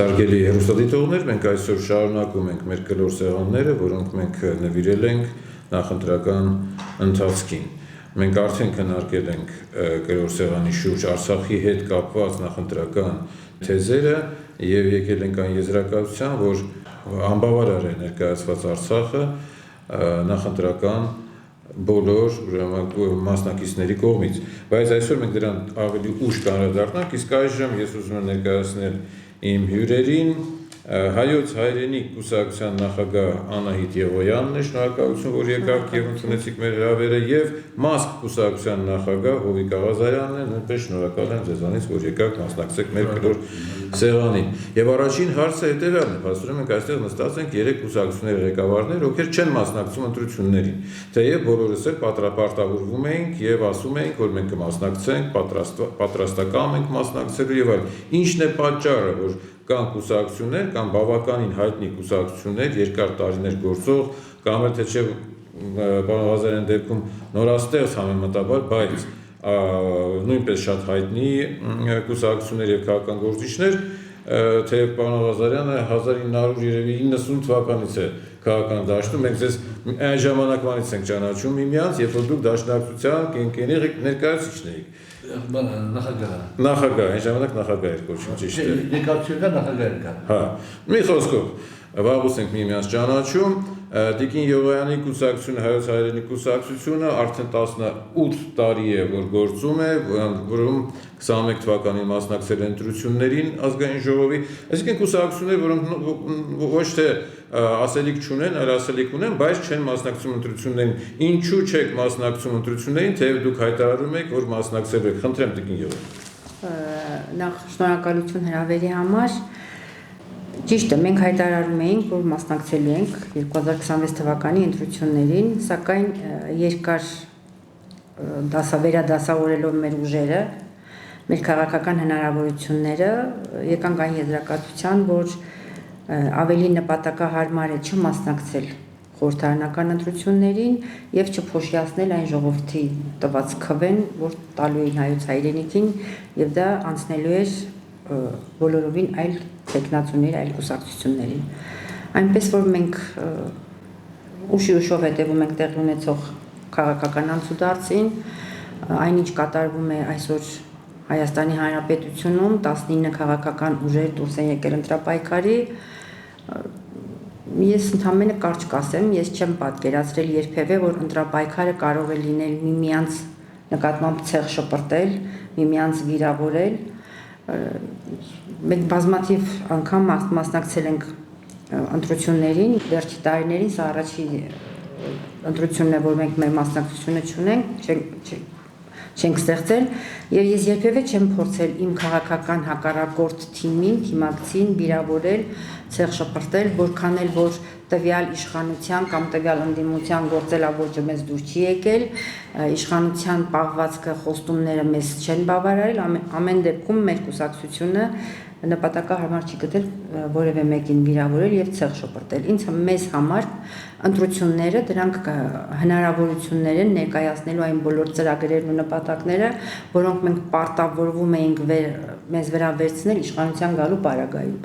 Հարգելի հեռուստադիտողներ, մենք այսօր շարունակում ենք մեր կլոր սեղանները, որոնք մենք նվիրել ենք նախընտրական ընթացքին։ Մենք արդեն քննարկել ենք կլոր սեղանի շուրջ Արցախի հետ կապված նախընտրական թեզերը եւ եկել ենք այն եզրակացության, որ անբավարար է ներկայացված Արցախը նախընտրական բոլոր մասնակիցների կողմից, բայց այսօր մենք դրան ավելի ուշ կանդրադառնանք, իսկ այժմ ես ուզում եմ ներկայացնել իմ հյուրերին Հայոց հայրենիք կուսակցության նախագահ Անահիտ Եղոյանն է, շնորհակալություն, որ եկաք եւ ընդունեցիք մեր հրավերը, եւ Մասկ կուսակցության նախագահ Հովիկ Աղազարյանն է, նույնպես շնորհակալ եմ ձեզանից, որ եկաք մասնակցեք մեր կլոր սեղանին։ Եվ առաջին հարցը հետեւյալն է, հասցնում ենք այստեղ նստած ենք 3 կուսակցությունների ղեկավարներ, ովքեր չեն մասնակցում ընտրություններին, թեև բոլորս էլ պարտավորվում էինք եւ ասում էինք, որ մենք կմասնակցենք, պատրաստական ենք մասնակցելու եւ այլ։ Ինչն է պատճառը, որ կան կուսակցություններ, կան բավականին հայտնի կուսակցություններ, երկար տարիներ գործող, կամ էլ թե չէ պարոն Ղազարյանի դեպքում նորաստեղծ համեմատաբար, բայց նույնպես շատ հայտնի կուսակցություններ եւ քաղաքական գործիչներ, թեև պարոն Ղազարյանը 1990 թվականից է քաղաքական դաշտում, մենք ձեզ այն ժամանակվանից ենք ճանաչում միմյանց, երբ որ դուք դաշնակցության կենկենի ներկայացուցիչներ եք։ Նախագահ, այն ժամանակ նախագահ էր կոչվում, ճիշտ է։ Ներկայացուցիչական նախագահ էր։ Հա, մի խոսքով, վաղուց ենք միմյանց ճանաչում, Տիկին Եղոյանի կուսակցությունը, Հայոց հայրենիք կուսակցությունը արդեն 18 տարի է, որ գործում է, որում 21 թվականին մասնակցել են ընտրություններին ազգային ժողովի, այսինքն կուսակցություններ, որոնք ոչ թե ասելիք չունեն, այլ ասելիք ունեն, բայց չեն մասնակցում ընտրություններին։ Ինչու չեք մասնակցում ընտրություններին, թեև դուք հայտարարում եք, որ մասնակցելու եք։ Խնդրեմ Տիկին Եղոյան։ Նախ շնորհակալություն հրավերի համար։ Ճիշտ է, մենք հայտարարում էինք, որ մասնակցելու ենք 2026 թվականի ընտրություններին, սակայն երկար վերադասավորելով մեր ուժերը, մեր քաղաքական հնարավորությունները, եկանք այն եզրակացության, որ ավելի նպատակահարմար է չմասնակցել խորհրդարանական ընտրություններին եւ չփոշիացնել այն ժողովրդի տված քվեն, որ տալու էին Հայոց հայրենիքին եւ դա անցնելու էր բոլորովին այլ տեխնացուների, այլ կուսակցություններին։ Այնպես որ մենք ուշով հետևում ենք տեղի ունեցող քաղաքական անցուդարձին, այնինչ կատարվում է այսօր Հայաստանի Հանրապետությունում 19 քաղաքական ուժեր դուրս են եկել ընտրապայքարի։ Ես ընդհանրապես կարճ կասեմ, ես չեմ պատկերացրել երբևէ, որ ընտրապայքարը կարող է լինել միմյանց նկատմամբ ցեղ շպրտել, միմյանց վիրավորել։ Մենք բազմաթիվ անգամ մասնակցել ենք ընտրություններին, վերջի տարիներին սա առաջին ընտրությունն է, որ մենք մեր մասնակցությունը չենք ստեղծել, եւ ես երբևէ չեմ փորձել իմ քաղաքական հակառակորդ թիմին, թիմակցին վիրավորել, ցեղ շպրտել, որքան էլ որ տվյալ իշխանության կամ տվյալ ընդդիմության գործելավոճը մեզ դուր չի եկել, իշխանության պահվածքը, խոստումները մեզ չեն բավարարել, ամեն դեպքում մեր կուսակցությունը նպատակահարմար չի գտել որևէ մեկին վիրավորել եւ ցեղ շպրտել։ Մեզ համար ընտրությունները դրանք հնարավորություններ են ներկայացնելու այն բոլոր ծրագրերն ու նպատակները, որոնք մենք պարտավորվում էինք մեզ վրա վերցնել իշխանության գալու պարագայում։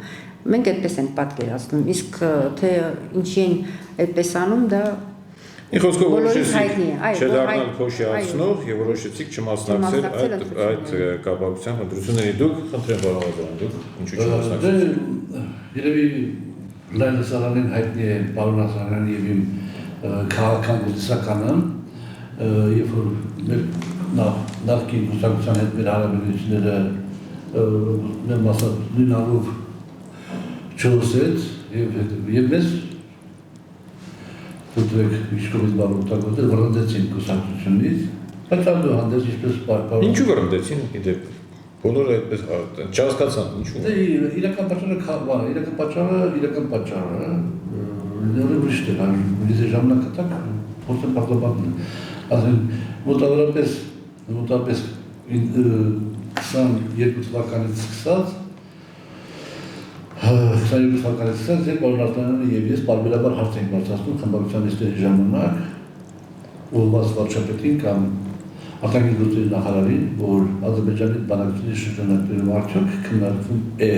Մենք այդպես ենք պատկերացնում, իսկ թե ինչի են այդպես անում, դա Մի խոսքով որոշեցիք չդառնալ փոշիացնող եւ որոշեցիք չմասնակցել այդ կապակցությամբ ընտրությունների։ Դուք խնդրեմ պարոն Ղազարյան, դուք ինչու չմասնակցեցիք։ Երևի լայնասարանին հայտնի է պարոն Ղազարյանը եւ իմ քաղաքական գործականը, երբ որ մեր նախկին կուսակցության հետ մեր հարաբերությունները մեր մասնավորով չլսեց եւ մեզ Դուք իսկույն բարոյտագործել վրընդեցին կուսակցությունից, բայց այդուհանդերձ ինչպես պարապարում։ Ինչու վրընդեցին, գիտեք, բոլորը այդպես չհասկացան, ինչու։ Իրական պատճառը լրիվ ուրիշ է, դե ժամանակատակ փորձեմ պարտաբանել։ Ասեն մոտավորապես 22 թվականից սկսած 22 թվականից սկսած երբ պարոն Արտանյանը եւ ես պարբերաբար հարց ենք բարձրացնում խմբակցության նիստերի ժամանակ ուղղված վարչապետին կամ արտաքին գործերի նախարարին, որ Ադրբեջանի բանակցությունների շրջանակներում արդյոք քննարկվում է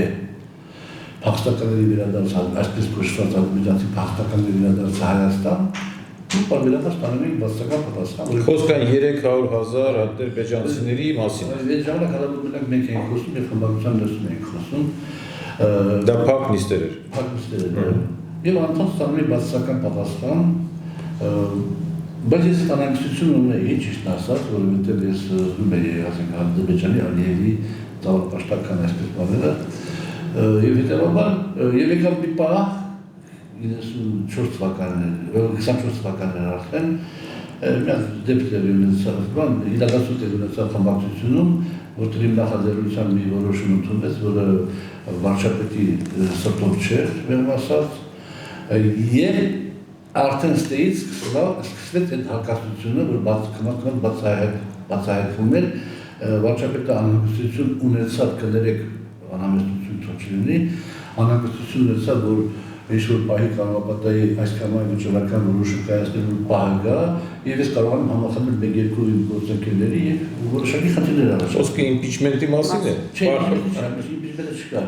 փախստականների վերադարձը, այսպես կոչված ադրբեջանցի փախստականների վերադարձը Հայաստան, ու բարբերաբար ստանում ենք բացական պատասխան։ Խոսքը 300,000 ադրբեջանցիների մասին է։ Այդ ժամանակ հատկապես մենք ենք խոսում եւ խմբակցության ներսում ենք խոսում։ Դա փակ նիստեր էր։ Փակ նիստեր էր։ Եվ անդամ ստանում ենք բացական պատասխան, բայց ես տանանքություն ունեի ճիշտ ասած, որովհետեւ ես զում էի ասենք Ադրբեջանի Ալիևի ծավալպաշտական այսպես բաները եւ հետեւաբար եւ եկավ մի պահ 94 թվականներ, 24 թվականներ արդեն մի դեպքեր ունեցավ, իրադարձություն ունեցավ խմբակցությունում, որտեղ իմ նախաձեռնության մի որոշում ընդունվեց, որը վարչապետի սրտով չէր, վերում ասած, եւ արդեն ստեից սկսվեց այդ հակասությունը, որ բացահայտվում էր, վարչապետը անհանգստություն ունեցավ, կներեք անհամեստություն թող չլինի, անհանգստություն ունեցավ, որ ինչ-որ պահի կանոնապատայի այս կամ այն վճռական որոշում կայացնելու պահը գա, եւ ես կարող եմ համախմբել մեկ-երկու իմ գործընկերների եւ որոշակի խնդիրներ առաջ։ Խոսքը իմպիչմենտի մասին է։ Չէ, իմպիչմենտը չկա։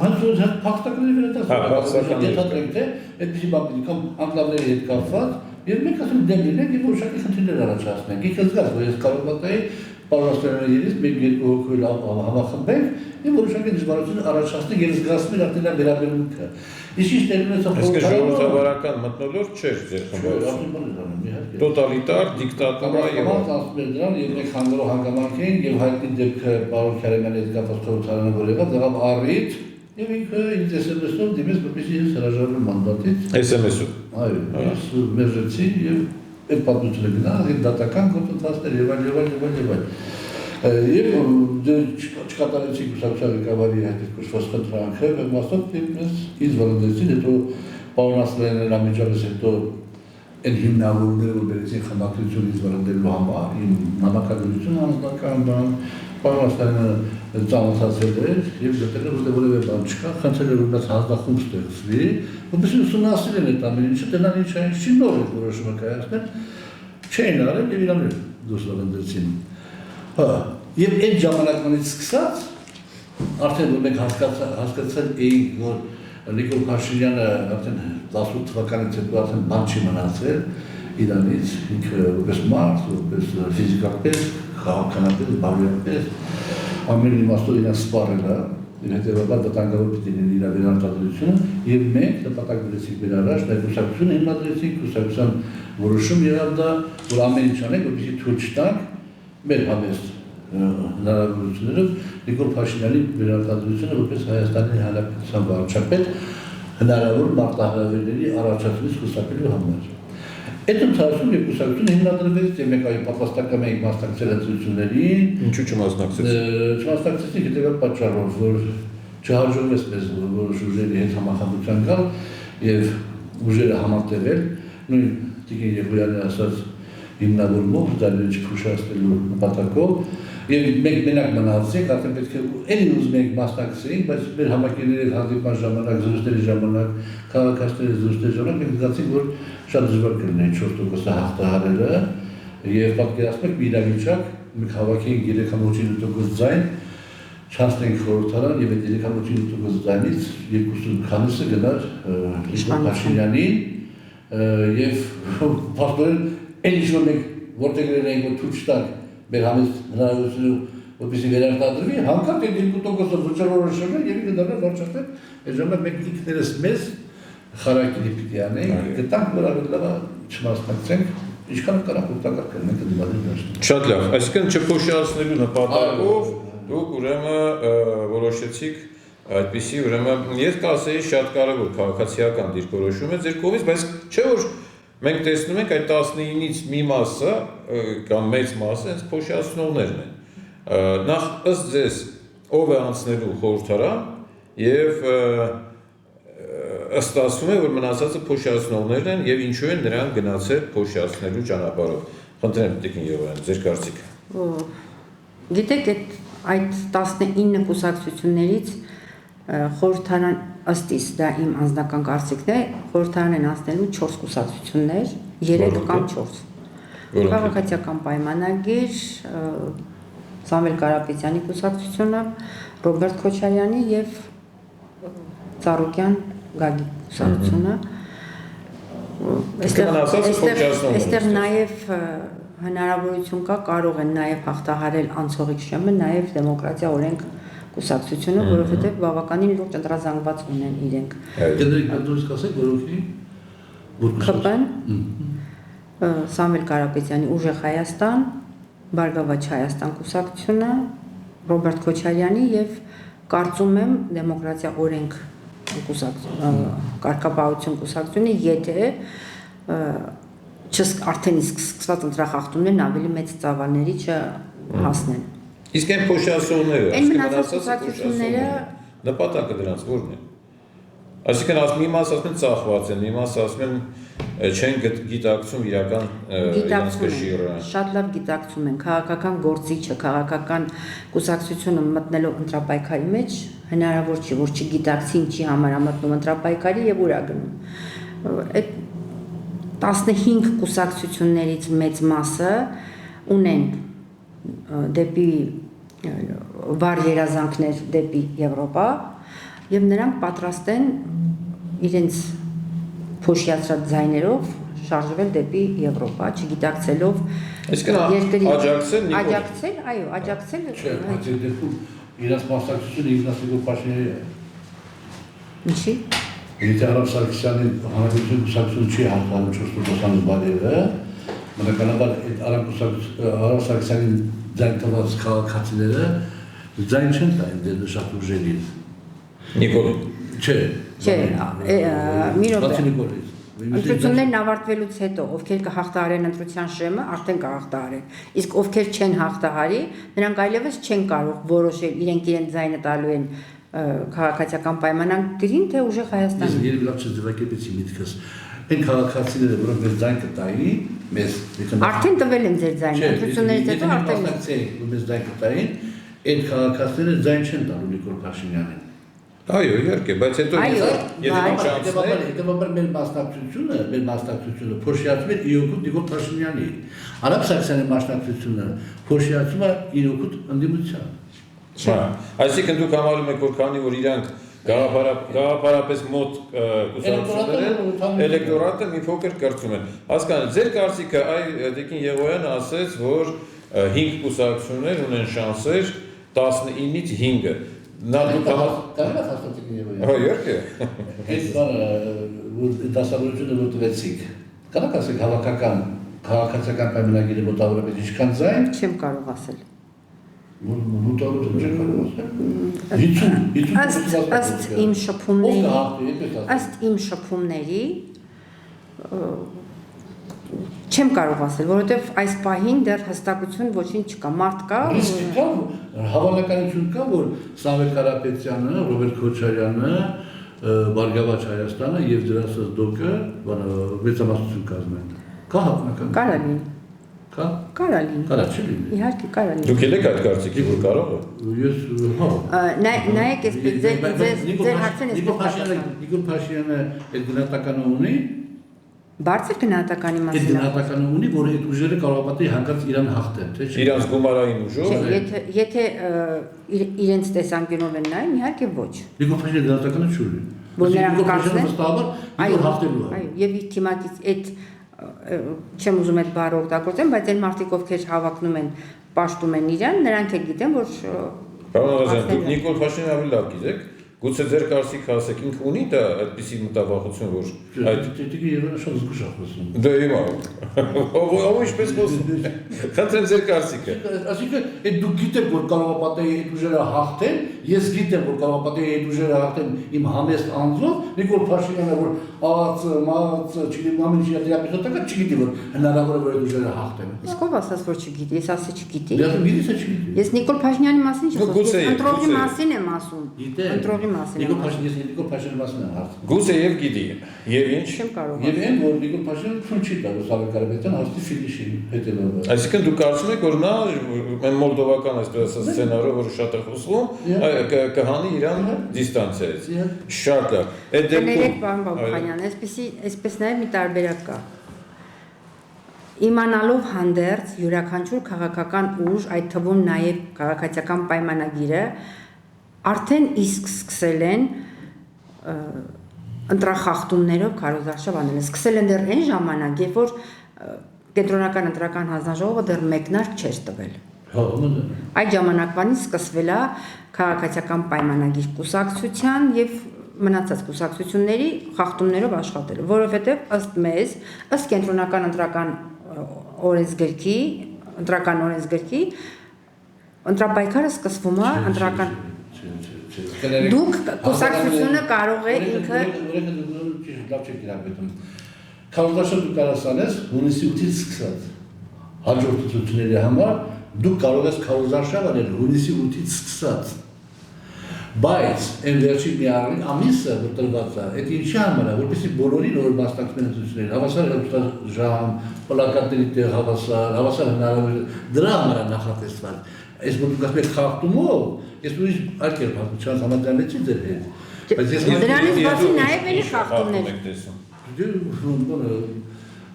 Հանձնված փախստականների վերադարձ, այդպիսի բան կամ անկլավների հետ կապված, եւ մենք ասում դեմ լինենք եւ որոշակի խնդիրներ առաջացնենք։ Եկեք զգաս, որ ես կանոնապատայի պարոնաստերներից մեկ-երկու հոգու համախմբենք եւ որոշակի դժվարություն առաջացնենք եւ զգացնել արդեն դա վերաբերմունքը։ Իսկ տերմինացիա ժողովրդավարական մթնոլորտ չէր ձեր խմբակցությունը։ Տոտալիտար, դիկտատուրա եւ ասում են դրան եւ մենք հանգրող հանգամանք էին եւ հայտնի դեպքը պարոն Քարեմյանի հետ կապված խորհրդարանը որ եղավ դրավ առիթ եւ ինքը ինձ SMS-ով դիմեց որպեսզի ես հրաժարվեմ մանդատից։ SMS-ով։ Այո, ես մերժեցի եւ այդ պատմությունը գնաց եւ դատական կոմպետենցներ եւ այլ։ Եվ չկատարեցի կուսակցության ղեկավարի հետ կոչված խնդրանքը, մասով ինձ վարդեցին, հետո պարոնացրել են անմիջապես հետո այդ հիմնավորները, որ բերեցին խմբակցությունից վարդելու համար, իմ նամակագրությունը անձնական բան, պարոնացրելը ծանոթացել էր եւ դեռ որևէ բան չկա, խնդրել էր որ մեծ հանձնախումբ ստեղծվի, որպեսզի ուսումնասիրեն այդ ամեն ինչը, դրանից չի նոր է որոշումը կայացնել, չէին արել եւ իրանք դուրս վարդեցին։ Եվ այդ ժամանակից սկսած, արդեն որ մենք հասկացել էինք, որ Նիկոլ Փաշինյանը արդեն 18 թվականից հետո արդեն բան չի մնացել իրանից, ինքը որպես մարդ, որպես ֆիզիկապես, քաղաքականապես, բարոյապես, ամեն իմաստով իրան սպառել է, եւ հետեւաբար վտանգավոր պիտի լինի իր վերարտադրությունը, եւ մենք նպատակ դրեցինք մեր առաջ, այդ կուսակցությունը հիմնադրեցինք, կուսակցության որոշում եղավ դա, որ ամեն ինչ անենք, որպեսզի թույլ չտանք մեր համեստ հնարավորություններով Նիկոլ Փաշինյանի վերարտադրությունը որպես Հայաստանի Հանրապետության վարչապետ հնարավոր մարտահրավերների առաջացումից խուսափելու համար։ Այդ ընթացքում եւ կուսակցությունը հիմնադրվեց եւ մենք այո պատասխանատու էինք մասնակցել ընտրություններին։ Ինչու չմասնակցեցիք։ Չմասնակցեցինք հետեւյալ պատճառով, որ չհաջողվեց մեզ որոշ ուժերի հետ համախմբության գալ եւ ուժերը համատեղել, նույն Տիկին Եղոյանի ասած հիմնավորումով դալիճ փուշացնելու նպատակով եւ մենք մենակ մնացինք, արդեն պետք է էլի ուզում ենք մասնակցեինք, բայց մեր համակերպների հանդիպման ժամանակ, զրույցների ժամանակ, քաղաքացիների զրույցների ժամանակ մենք զգացինք, որ շատ դժվար կլինի 4% հաղթահարելը եւ պատկերացնեք մի իրավիճակ, մենք հավաքեինք 3.9% ձայն, չանցնենք խորհրդարան եւ այդ 3.9% ձայնից 2 քանիսը գնար Փաշինյանին եւ փաստորեն այն ինչ որ մենք որտեղ ենք որ ցույց տանք մեր համեստ հնարավորությունը որպեսզի վերարտադրվի, հանկարծ այդ 2% վճռորոշումը եւ դառնա վարչապետ, այդ ժամանակ մենք ինքներս մեզ խարակի պիտի անենք, գտանք որ ավելի լավ չմասնակցենք, ինչքան կարող օգտակար կլինենք դիմադրել դաշտում։ Շատ լավ, այսինքն չփոշիացնելու նպատակով դուք ուրեմն որոշեցիք այդպիսի ուրեմն ես կասեի շատ կարևոր քաղաքացիական դիրքորոշում է ձեր կողմից, բայց չէ որ մենք տեսնում ենք այդ 19-ից մի մասը կամ մեծ մասը հենց փոշիացնողներն են։ Նախ ըստ ձեզ ով է անցնելու խորհրդարան եւ ըստ ասում է որ մնացածը փոշիացնողներն են եւ ինչու են նրանք գնացել փոշիացնելու ճանապարհով։ Խնդրեմ Տիկին Եղոյան, ձեր կարծիքը։ Գիտեք այդ 19 կուսակցություններից խորհրդարան ըստիս դա իմ անձնական կարծիքն է, խորհրդարան են անցնելու 4 կուսակցություններ, 3 կամ 4։ Քաղաքացիական պայմանագիր, Սամվել Կարապետյանի կուսակցությունը, Ռոբերտ Քոչարյանի եւ Ծառուկյան Գագիկ կուսակցությունը այստեղ նաև հնարավորություն կա կարող են նաև հաղթահարել անցողիկ շեմը նաև դեմոկրատիա օրենք կուսակցությունը, որովհետև բավականին լուրջ ընտրազանգված ունեն իրենք։ Կεντրիկ դուրս կասեք, որոնք Սամվել Կարապետյանի Ուժեղ Հայաստան, Բարգավաճ Հայաստան կուսակցությունը, Ռոբերտ Քոչարյանի եւ կարծում եմ դեմոկրատիա օրենք կարգապահություն կուսակցությունը, եթե արդեն իսկ սկսված ընտրախախտումներն ավելի մեծ ծավալների չհասնեն։ Իսկ այն փոշիասողները, այն մնացած կուսակցությունները նպատակը դրանց ո՞րն է։ Այսինքն մի մաս ասում են ծախված են, մի մաս ասում են չեն գիտակցում իրական իրենց կշիռը։ Շատ լավ գիտակցում են, քաղաքական գործիչը, քաղաքական կուսակցությունը մտնելով ընտրապայքարի մեջ հնարավոր չի, որ չգիտակցի ինչի համար է մտնում ընտրապայքարի եւ ուր է գնում։ Այդ 15 կուսակցություններից մեծ մասը ունեն դեպի վառ երազանքներ դեպի Եվրոպա եւ նրանք պատրաստ են իրենց փոշիացած ձայներով շարժվել դեպի Եվրոպա, չգիտակցելով երկրի աջակցել, այո, աջակցել։ Չէ, բայց դեպքում իրաց մասնակցությունը Իգնատի Փաշինյանի է։ Ինչի՞։ Եթե Արամ Սարգսյանի հանրապետություն կուսակցությունը չի հաղթահարում 4% բալերը, բնականաբար Արամ Սարգսյանի ձայն տված քաղաքացիները ձայն չեն տային դեր շատ ուժերին։ Նիկոլ։ Չէ։ Մի րոպե։ Ընտրություններն ավարտվելուց հետո ովքեր կհաղթահարեն ընտրության շեմը, արդեն կհաղթահարեն։ Իսկ ովքեր չեն հաղթահարի, նրանք այլևս չեն կարող որոշել իրենք իրենց ձայնը տալու են քաղաքացիական պայմանագրին, թե ուժեղ Հայաստանի։ Ես երբ լավ չձևակերպեցի միտքս։ Այն քաղաքացիները, որոնք մեր ձայն կտային, մեզ արդեն տվել են ձեր ձայնը, ընտրություններից հետո արդեն մեզ ձայն կտային, այդ քաղաքացիները ձայն չեն տալու Նիկոլ Փաշինյանին։ Այո, իհարկե, բայց հետո հետևաբար մեր մասնակցությունը փոշիացում է իօգուտ Նիկոլ Փաշինյանի։ Արամ Սարգսյանի մասնակցությունը փոշիացում է իօգուտ ընդդիմության։ Չէ։ Այսինքն դուք համարում եք, որ քանի որ իրանք գաղափարապես մոտ կուսակցություններ են, էլեկտորատը մի փոքր կրծում են։ Հասկանալի, ձեր կարծիքը Տիկին Եղոյանը ասեց, որ 5 կուսակցություններ ունեն շանսեր 19-ից 5-ը։ Նա դուք կարող եք ասել Տիկին Եղոյանը։ Հա, իհարկե։ Այդ դասավորությունը որ տվեցիք, կարող եք ասել քաղաքացիական պայմանագիրը մոտավորապես ինչքան ձայն։ Չեմ կարող ասել։ Մոտավորապես չեմ կարող ասել։ Ըստ իմ շփումների չեմ կարող ասել, որովհետև այս պահին դեռ հստակություն ոչինչ չկա, մարդ կա, հավանականություն կա, որ Սամվել Կարապետյանը, Ռոբերտ Քոչարյանը, Բարգավաճ Հայաստանը եւ դրանց դոկը մեծամասնություն կազմեն։ Կա հավանական։ Կարա լինի։ Կա։ Կարա լինի։ Կարա չի լինի։ Իհարկե կարա լինի։ Դուք եք այդ կարծիքի, որ կարող է։ Ես հա։ Նայեք, ձեր հարցն է Նիկոլ Փաշինյանը այդ գնահատականը ունի։ Բարձր գնահատականի մասին։ Այդ գնահատականը ունի, որ այդ ուժերը կարող է հանկարծ իրան հաղթեն, թե չէ։ Իրանց գումարային ուժով։ Եթե իրենց տեսանկյունով են նայում, իհարկե ոչ։ Նիկոլ Փաշինյանը գնահատականը չունի։ Որ նրանք կարծեն, այո, հաղթելու է։ Այո, եւ իր թիմակից այդ չեմ ուզում այդ բառը օգտագործեմ, բայց այն մարդիկ ովքեր հավակնում են, պաշտում են իրան, նրանք էլ գիտեն, որ Պարոն Ղազարյան, դուք Նիկոլ Փաշինյանին ավելի լավ գիտեք, գուցե ձեր կարծիքը ասեք, ինքը ունի դա այդպիսի մտավախություն, որ այդ դեպքի Երևանը շատ զգուշ է խոսում։ Դե հիմա ով ինչպես խոսում։ Խնդրեմ ձեր կարծիքը։ Այսինքն, այդ դուք գիտեք, որ կարող է պատահի այդ ուժերը հաղթեն, ես գիտեմ, որ կարող է պատահի այդ ուժերը հաղթեն իմ համեստ անձով, Նիկոլ Փաշինյանը, որ չգիտեմ, ամեն ինչ դիապետոտակա չգիտի, որ հնարավոր է որ այդ ուժերը հաղթեն։ Իսկ ով ասաց, որ չգիտի, ես ասի չգիտի։ Ես Նիկոլ Փաշինյանի մասին չեմ խոսում, ընտրողի մասին եմ ասում։ Ընտրողի մասին եմ ասում։ Նիկոլ Փաշինյանի մասին եմ հարցնում։ Գուցե եւ գիտի։ Եվ ինչ։ Չեմ կարող։ Եվ այն, որ Նիկոլ Փաշինյանը թույլ չի տալու Սամվել Կարապետյան հաստի ֆինիշի հետևաբար։ Այսինքն դուք կարծում եք, որ նա մոլդովական այսպես ասած սցենարով, որ շատ է խոսվում, կհանի իրան դիստանցիայից։ Շատ լավ։ Այդ դեպքում պարոն Բաբխանյան, այսպես նաև մի տարբերակ կա։ Իմանալով հանդերձ յուրաքանչյուր քաղաքական ուժ, այդ թվում նաև քաղաքացիական պայմանագիրը, արդեն իսկ սկսել են ընտրախախտումներով քարոզարշավ անել են։ Սկսել են դեռ այն ժամանակ, երբ որ կենտրոնական ընտրական հանձնաժողովը դեռ մեկնարկ չէր տվել։ Այդ ժամանակվանից սկսվել է քաղաքացիական պայմանագիր կուսակցության եւ մնացած կուսակցությունների խախտումներով աշխատելը, որովհետեւ ըստ մեզ, ըստ կենտրոնական ընտրական օրենսգրքի, ընտրապայքարը սկսվում է ընտրական Դուք կուսակցությունը կարող է ինքը Քարոզարշավ դու կարաս անես հունիսի 8-ից սկսած հաջորդ ցուցությունների համար դու կարող ես քարոզարշավ անել հունիսի 8-ից սկսած բայց այն վերջին մի ամիսը որ տրված է այդ ինչի համար է որպեսզի բոլորին որ մասնակցեն ցուցություններին հավասար ժամ պլակատների տեղ հավասար հնարավոր դրա համար է նախատեսված այս որ դուք ասեք խախտումով ես ուրիշ այլ կերպ հատուցած համաձայնեցի ձեր հետ բայց ես դրանից բացի նաև էլի խախտումներ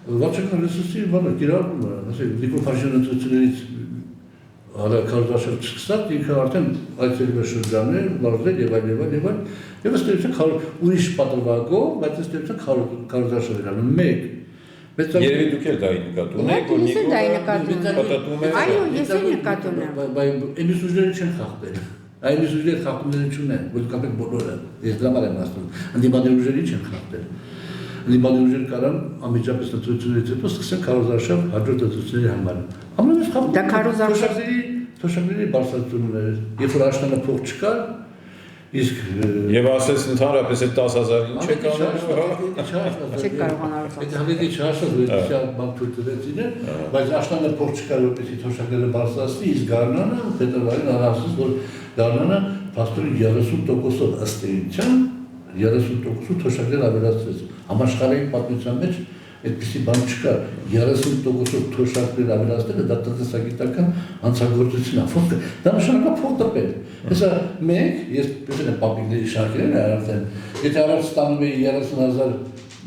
Վաճառական ռեսուրսի բանը կիրառվում է, ասենք Նիկոլ Փաշինյանի ցուցություններից հələ քարոզարշավ չսկսած ինքը արդեն այցելում է շրջաններ, մարզեր եւ այլ եւ ըստ էության ուրիշ պատրվակով, բայց ըստ էության քարոզարշավ է անում մեկ Երևի դուք էլ դա նկատում եք, որ Նիկոլ պատատում է։ Այո, ես էլ նկատում եմ։ Բայց այնպես ուժերը չեն խախտել։ Այնպես ուժերը խախտումներ չունեն, որ դուք ապեք բոլորը։ Ես դրա համար եմ ասում։ Անդիմադիր ուժերը չեն խախտել։ Անդիմադիր ուժերը կարան անմիջապես ընտրություններից հետո սկսեն քարոզարշավ հաջորդ ընտրությունների համար։ Ամենից խախտում։ Դա քարոզարշավ թոշակների բարձրացումն է, երբ որ աշնանը փող չկար, իսկ Եվ ասես ընդհանրապես այդ 10,000 ինչ է կանոն։ Չեք կարողանալ Այդ հավելի չհասած վերջիա բան թույլ տվեցին է, բայց աշնանը փող չկար որպեսզի թոշակները բարձրացնի, իսկ գարնանը փետրվարին առասից որ գարնանը փաստորեն 30%-ով ըստ էության 30% թոշակներ ավելացրեց։ Համաշխարհային պատմության մեջ այդպիսի բան չկա 30%-ով թոշակներ ավելացնելը դա տնտեսագիտական հանցագործություն է։ Դա նշանակա փող տպել։ Հեսա մենք ես պետք է պապիկների շարքերն արդեն եթե առաջ ստանում էի 30,000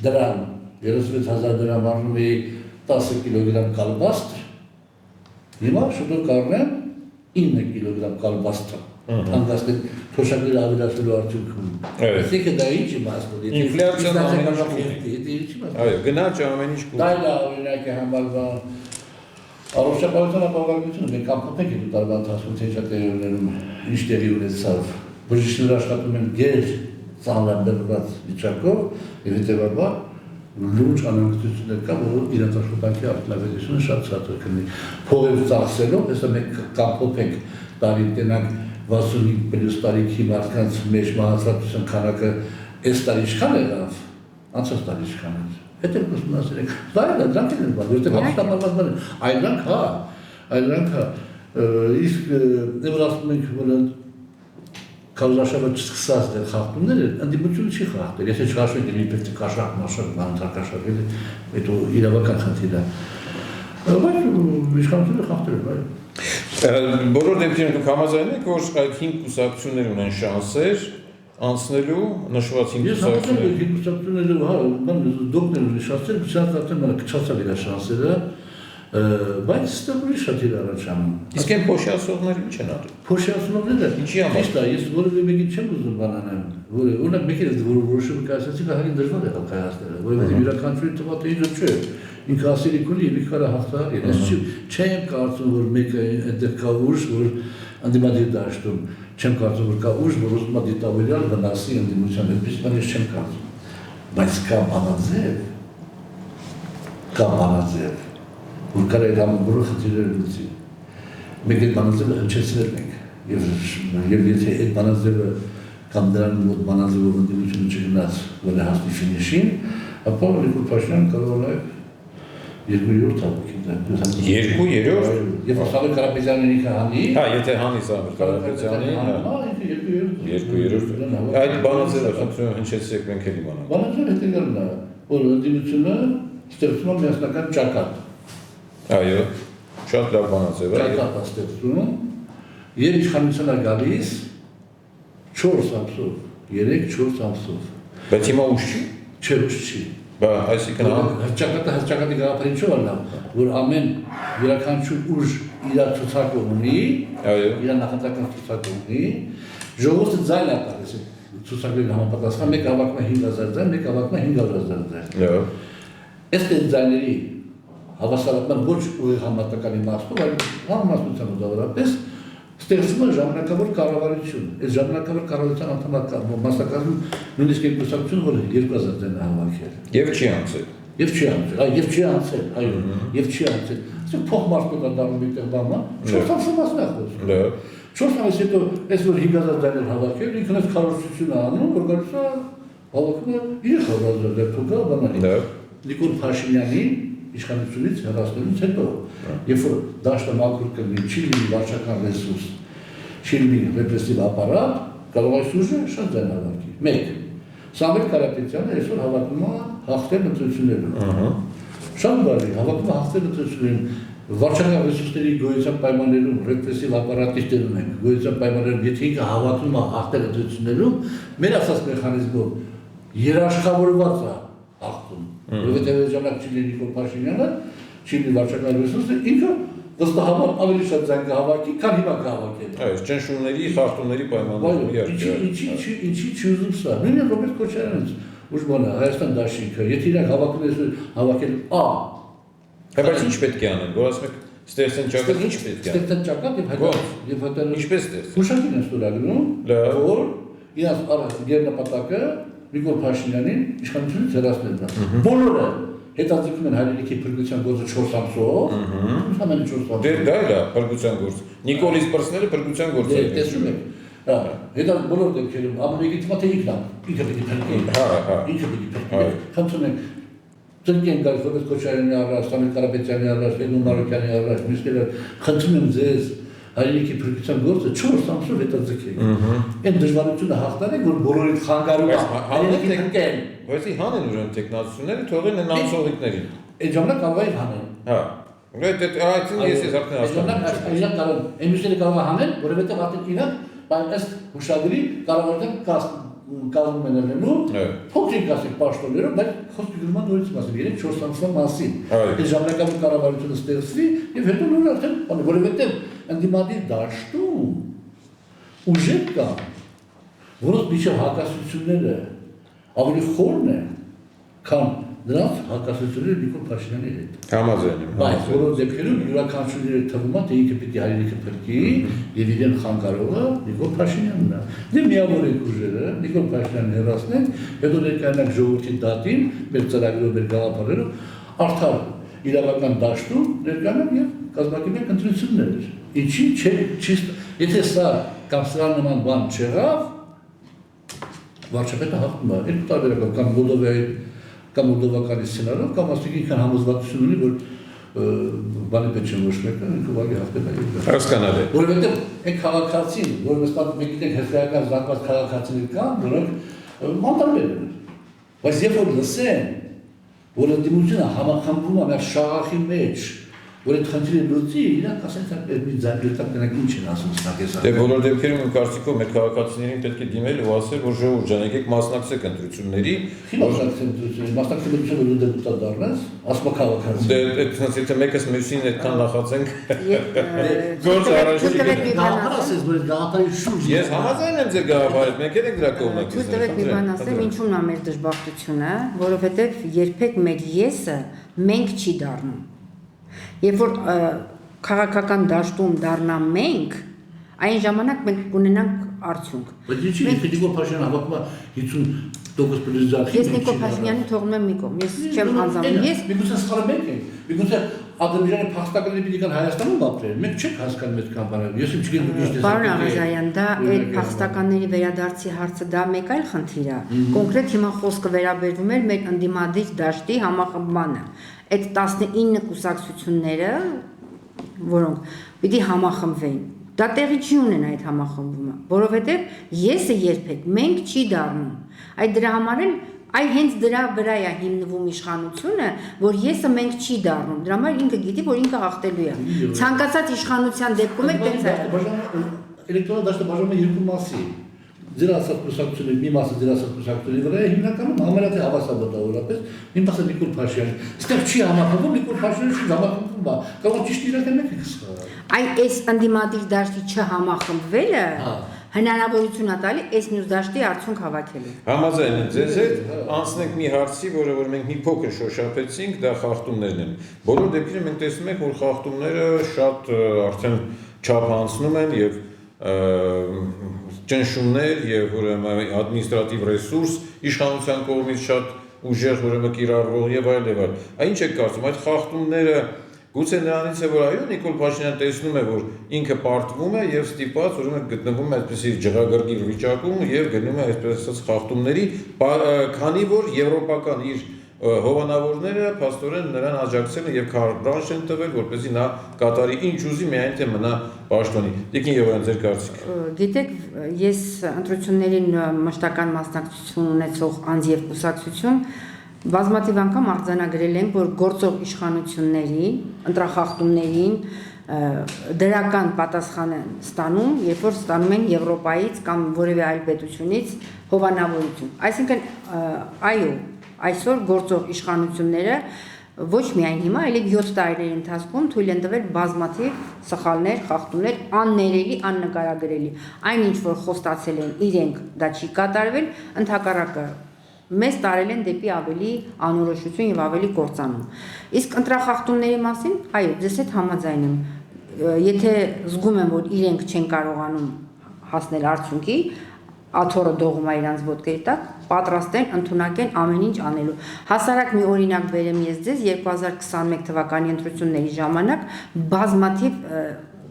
դրամ 36,000 դրամ առնում էի 10 կիլոգրամ կալվածք հիմա շուտով կարողանամ 9 կիլոգրամ կալվածք հանգստել թոշակները ավելացնելու արդյունքում այսինքն դա ինչ իմաստով Ինֆլյացիան ամեն ինչ Այո, գնաճ ամեն ինչ դա օրինակ է համարվում Առողջապահության ապահովությունը մենք ամփոփենք այդ տարվա ընթացքում թե ինչ տեղերում ինչ տեղի ունեցավ բժիշկները աշխատում են գեր ծանրաբեռնված վիճակով եւ հետեւաբար լուրջ անհանգստություններ կա որ իրենց աշխատանքի արտադրությունը շատ ցածր կլինի փողեր ծախսելով հեսա մենք կամփոփենք տարի տնակ 65+ տարիքի մարդկանց մեջ մահացածության քանակը այս տարի ինչքան եղավ անցած տարի ինչքան է Հետո ուսումնասիրենք։ Դա էլ դրանք են բան, որտեղ հաստատված բան։ Այլանք հա, իսկ դեռ ասում ենք որ քարոզարշավը չսկսած դեռ խախտումները, ընդդիմությունը չի խախտել։ Եթե չխախտվի դեպի պետք է կաշառք, բանտարկաշարել, հետո իրավական խնդիր է։ Բայց իշխանությունը խախտել է, այո։ Բոլոր դեպքերում դուք համաձայն եք, որ այդ 5 կուսակցություններ ունեն շանսեր անցնելու նշված 5 կուսակցություններ։ Ես կուսակցությունները, հա, դոկտորների շանսեր, շատ արդեն կչացավ իր շանսերը, բայց ստեղ ուրիշ շատ իր առաջանում։ Իսկ այն փոշիացողները ինչ են արել։ Փոշիացողները ինչի համար։ Ճիշտ է, ես որևէ մեկին չեմ ուզում բանանալ, օրինակ մեկը որոշումը կայացեցի, հաղին դժվար է կայացնելը, որովհետև յուրաքանչյուրի թվա թե ինչ չէ։ Ինքը ասելիք ունի եւ ինքը հաղթահար է։ Ես չեմ կարծում որ մեկը այդտեղ կա ուժ, որ անդիմադիր դաշտում չեմ կարծում որ կա ուժ, որ ուզում է դիտավորյալ վնասի անդիմության այդպես բան ես չեմ կարծում։ Բայց կա բանաձև, որ կարա այդ ամբողջ խնդիրները լուծի։ Մենք այդ բանաձևը հնչեցրել ենք եւ եթե այդ բանաձևը կամ դրան մոտ բանաձևով անդիմությունը չգնաց, որ հասնի ֆինիշին, ապա Նիկոլ Փաշինյանը կարող է 2-րդ հավաքին դա։ 2-րդ։ Եվ Սամվել Կարապետյանն ինքը հանի։ Հա, եթե հանի Սամվել Կարապետյանին, հա։ 2-րդ։ Այդ բանաձևը խնդրում հնչեցրեք մենք էլ իմանանք։ Բանաձևը հետեւյալն է, որ անդիմությունը ստեղծում է միասնական ճակատ։ Այո, շատ լավ բանաձև է։ Ճակատ է ստեղծում եւ իշխանությունը գալիս 4 ամսով, 3-4 ամսով։ Բայց հիմա ուշ չի։ Չէ, ուշ չի։ Բա, այսինքն ճակատի գաղափարին չով ալնա, որ ամեն յուրաքանչյուր ուժ իր ցուցակը ունի, այո, իր նախընտրական ցուցակը ունի, ժողովուրդը ձայն է տալիս։ ցուցակների համապատասխան մեկ հավաքում է 5000 ձայն, մեկ հավաքում է 500,000 ձայն։ Լավ։ Այս ձայների հավասարական ոչ ուղիղ համատականի մասով, այլ համամասնության ուղղավորապես ստեղծվում է ժամանակավոր կառավարություն։ Այս ժամանակավոր կառավարության անդամական մասնակազմում նույնիսկ egy կուսակցություն, որը 2000 ձայն է հավաքել։ Եվ չի անցել։ Եվ չի անցել, այո, եւ չի անցել։ Ասենք փոխմարշրուտ է դառնում այդտեղ բանը, 4 ամսը մասն է խոսում։ Լավ։ 4 ամսից հետո այս որ 5000 ձայներ հավաքել, ինքն այս քարոզությունը անում, որ գալիս է հավաքում է 3000 ձայն թուգա բանալի։ Լավ։ Նիկոլ Փաշինյանին իշխանությունից հեռացնելուց հետո, երբ որ դաշտը մաքուր կլինի, չի լինի վարչական ռեսուրս, չի լինի ռեպրեսիվ ապարատ, կարող է սուժը շատ ձայն հավաքի։ 1. Սամվել Կարապետյանը այսօր հավաքում է հաղթել ընտրություններում։ Շատ բարի, հավաքում է հաղթել ընտրություններում, վարչական ռեսուրսների գոյության պայմաններում, ռեպրեսիվ ապարատի տեղ ունենք, գոյության պայմաններում, եթե ինքը հավաքում է հաղթել ընտրություններում, մեր ասած մեխանիզմով երաշխավորված է հաղթում, որովհետև ժամանակ չի լինի Նիկոլ Փաշինյանը, չի լինի վարչական ռեսուրսը, ինքը վստահաբար ավելի շատ ձայն կհավաքի, քան հիմա կհավաքել։ Այս ճնշումների, խախտումների պայմաններում իհարկե։ Ինչի չուզում սա։ Նույնը Ռոբերտ Քոչարյանից ուժբանը Հայաստան դաշինքը, եթե իրենք հավաքում Բայց ինչ պետք է անեն, որ ասում եք ստեղծեն ճակատ, ինչ պետք է անեն։ Ստեղծեն ճակատ եւ հետո Ինչպես ստեղծեն։ Հուշագին են ստորագրում, որ իրաց գերնպատակը Նիկոլ Փաշինյանին իշխանությունից հեռացնելն է։ Բոլորը հետաձգում են հայրենիքի փրկության գործը 4 ամսով, ամենը 4 ամսով։ Դե դա է փրկության գործ։ Նիկոլից բրսները փրկության գործ է։ Տեսնում եք։ Հետո բոլոր դեպքերում ամենից մոտ ինքն է, ինքը պետք է փրկի։ Ինքը պետք է փրկի։ Խնդրում եք Տնկեն գալիս Ռոբերտ Քոչարյանի առաջ, Սամվել Կարապետյանի առաջ, Լևոն Մարոկյանի առաջ, մյուսները խնդրում եմ ձեզ հայրենիքի փրկության գործը 4 ամսով հետաձգեք։ Այն դժվարությունը հաղթարեք, որ բոլորին խանգարում է հայրենիքի փրկել։ Բայց հանեն ուրեմն տեխնացությունները թողեն են անցողիկներին։ Այդ ժամանակ կարող է հանեն։ Հա։ Այդ ես արդեն հասկանում եմ։ Իրանք կարող են մյուսները կարող են հանեն, որովհետև արդեն իրանք բայց հուշագրի կարող են կազմում են ելնելու, փոքրիկ ասեք պաշտոններով, բայց խոսքը գնում է նորից մասին, 3-4 ամսվա մասին։ Այս ժամանակավոր կառավարությունը ստեղծվի եւ հետո նոր արդեն, որովհետեւ ընդդիմադիր դաշտում ուժեր կա, որոնց միջև հակասությունները ավելի խորն են, քան նրանց հակասությունները Նիկոլ Փաշինյանի հետ։ Համաձայն եմ։ Բայց որոշ դեպքերում յուրաքանչյուրի թվում է, թե ինքը պիտի հայրենիքը փրկի եւ իրեն խանգարողը Նիկոլ Փաշինյանն է։ Դե միավորեք ուժերը, Նիկոլ Փաշինյանին հեռացնենք, հետո ներկայանանք ժողովրդի դատին, մեր ծրագրով, մեր գաղափարերով, արդար իրավական դաշտում ներկայանանք եւ կազմակերպենք ընտրություններ։ Ինչի՞ չի, եթե սա կամ սրա նման բան չեղավ, վարչապետը հաղթում է։ Այդ տարբերակով կամ Մոլդովայի կամ Մոլդովականի սցենարով, կամ ասենք ինքն համոզվածություն ունի, որ բանի պետք չէ ոչ մեկը, ինքը ուղղակի հաղթել է եւ։ Հասկանալ է։ Որովհետեւ այն քաղաքացին, որ նստած մեկ գիտենք հսկայական զանգված քաղաքացիներ կան, որոնք անտարբեր են։ Բայց երբ որ լսեն, որ ընդդիմությունը համախմբվում է մեր շաղախի մեջ, որ այդ խնդիրը լուծի, իրանք ասեն, այդ մի ձայնտակ նրանք ինչ են ասում ստակեսա։ Դե բոլոր դեպքերում իմ կարծիքով մեր քաղաքացիներին պետք է դիմել ու ասել, որ ժողովուրդ ջան, եկեք մասնակցեք ընտրությունների։ Մասնակցությունը դու դեպուտատ դառնաս, ասма քաղաքացի։ Դե այդպես եթե մեկս մյուսին այդքան նախացենք գործ առաջի գաղափարս որ գաղափարի շուրջ։ Ես համաձայն եմ ձեր գաղափարից, մենք էլ ենք դրա կողմնակից։ Թույլ տվեք մի բան ասեմ, ինչու՞մն է մեր դժբախտությունը, որովհետև երբեք մեր եսը մենք չի դառնում։ Երբ որ քաղաքական դաշտում դառնա մենք, այն ժամանակ մենք կունենանք արդյունք։ Բայց ինչի՞ Նիկոլ Փաշինյանը հավաքում է 50% պլյուզացի։ Ես Նիկոլ Փաշինյանին թողնում եմ մի կողմ, ես չեմ անձամբ։ Ես միգուցե սխալը մենք ենք, միգուցե Ադրբեջանի փախստականների պիտի կան Հայաստանում ապրեն, մենք չենք հասկանում այդ կամպանիան։ Ես չգիտեմ դու ինչ տեսակ։ Պարոն Աղազարյան, դա այդ փախստականների վերադարձի հարցը դա մեկ այլ խնդիր է։ Կոնկրետ հիմա խոսքը վերաբերվում էր մեր ընդդիմադիր դաշտի համախմբմանը։ Այդ 19 կուսակցությունները, որոնք պիտի համախմբվեն, դա տեղի չի ունենա այդ համախմբումը, որովհետև եսը երբեք մենք չի դառնում։ Այդ դրա համար էլ այ հենց դրա վրա է հիմնվում իշխանությունը, որ եսը մենք չի դառնում։ Դրա համար ինքը գիտի, որ ինքը հաղթելու է։ Ցանկացած իշխանության դեպքում էլ տենց է։ Էլեկտորալ դաշտը բաժանում է երկու մասի։ Ձեր ասած կուսակցությունների մի մասը ձեր ասած կուսակցությունների վրա է հիմնականում համարյա հավասարաբար, մի մասը Նիկոլ Փաշինյանը։ Այստեղ չի համախմբվում, Նիկոլ Փաշինյանը չի համախմբվում, կարող ճիշտ իրական մեկ է սխալ։ Այ այս ընդդիմադիր դաշտի չհամախմբվելը հնարավորություն է տալի այս մյուս դաշտի արդյունք հավաքելու։ Համաձայն եմ ձեզ հետ, անցնենք մի հարցի, որը որ մենք մի փոքր շոշափեցինք, դա խախտումներն են։ Բոլոր դեպքերում մենք տեսնում ենք, որ խախտումները շատ արդեն չափ անցնում են եւ ճնշումներ եւ ուրեմն ադմինիստրատիվ ռեսուրս իշխանության կողմից շատ ուժեղ ուրեմն կիրառվող եւ այլ եւ այլ։ Ինչ եք կարծում, այդ խախտումները գուցե նրանից է, որ այո, Նիկոլ Փաշինյանը տեսնում է, որ ինքը պարտվում է եւ ստիպված ուրեմն գտնվում է այդպիսի ջղագրգիռ վիճակում եւ գնում է այսպես ասած խախտումների, քանի որ եվրոպական իր հովանավորները փաստորեն նրան աջակցել են եւ քարբրանշ են տվել, որպեսզի նա կատարի ինչ ուզի, միայն թե մնա պաշտոնի։ Տիկին Եվան, ձեր կարծիքը։ Գիտեք, ես ընտրություններին մշտական մասնակցություն ունեցող անձ եւ կուսակցություն բազմաթիվ անգամ արձանագրել ենք, որ գործող իշխանությունների, ընտրախախտումներին դրական պատասխան են ստանում, երբ որ ստանում են Եվրոպայից կամ որևէ այլ պետությունից հովանավորություն։ Այսինքն, այո, այսօր գործող իշխանությունները ոչ միայն հիմա, այլև 7 տարիների ընթացքում թույլ են տվել բազմաթիվ սխալներ, խախտումներ, աններելի, աննկարագրելի։ Այնինչ որ խոստացել են իրենք, դա չի կատարվել, ընդհակառակը մեզ տարել են դեպի ավելի անորոշություն եւ ավելի կործանում։ Իսկ ընտրախախտումների մասին, այո, ձեզ հետ համաձայն եմ։ Եթե զգում եմ, որ իրենք չեն կարողանում հասնել արդյունքի, աթոռը դողում է իրանց ոտքերի տակ, պատրաստ են ընդունակ են ամեն ինչ անելու։ Հասարակ մի օրինակ բերեմ ես ձեզ 2021 թվականի ընտրությունների ժամանակ բազմաթիվ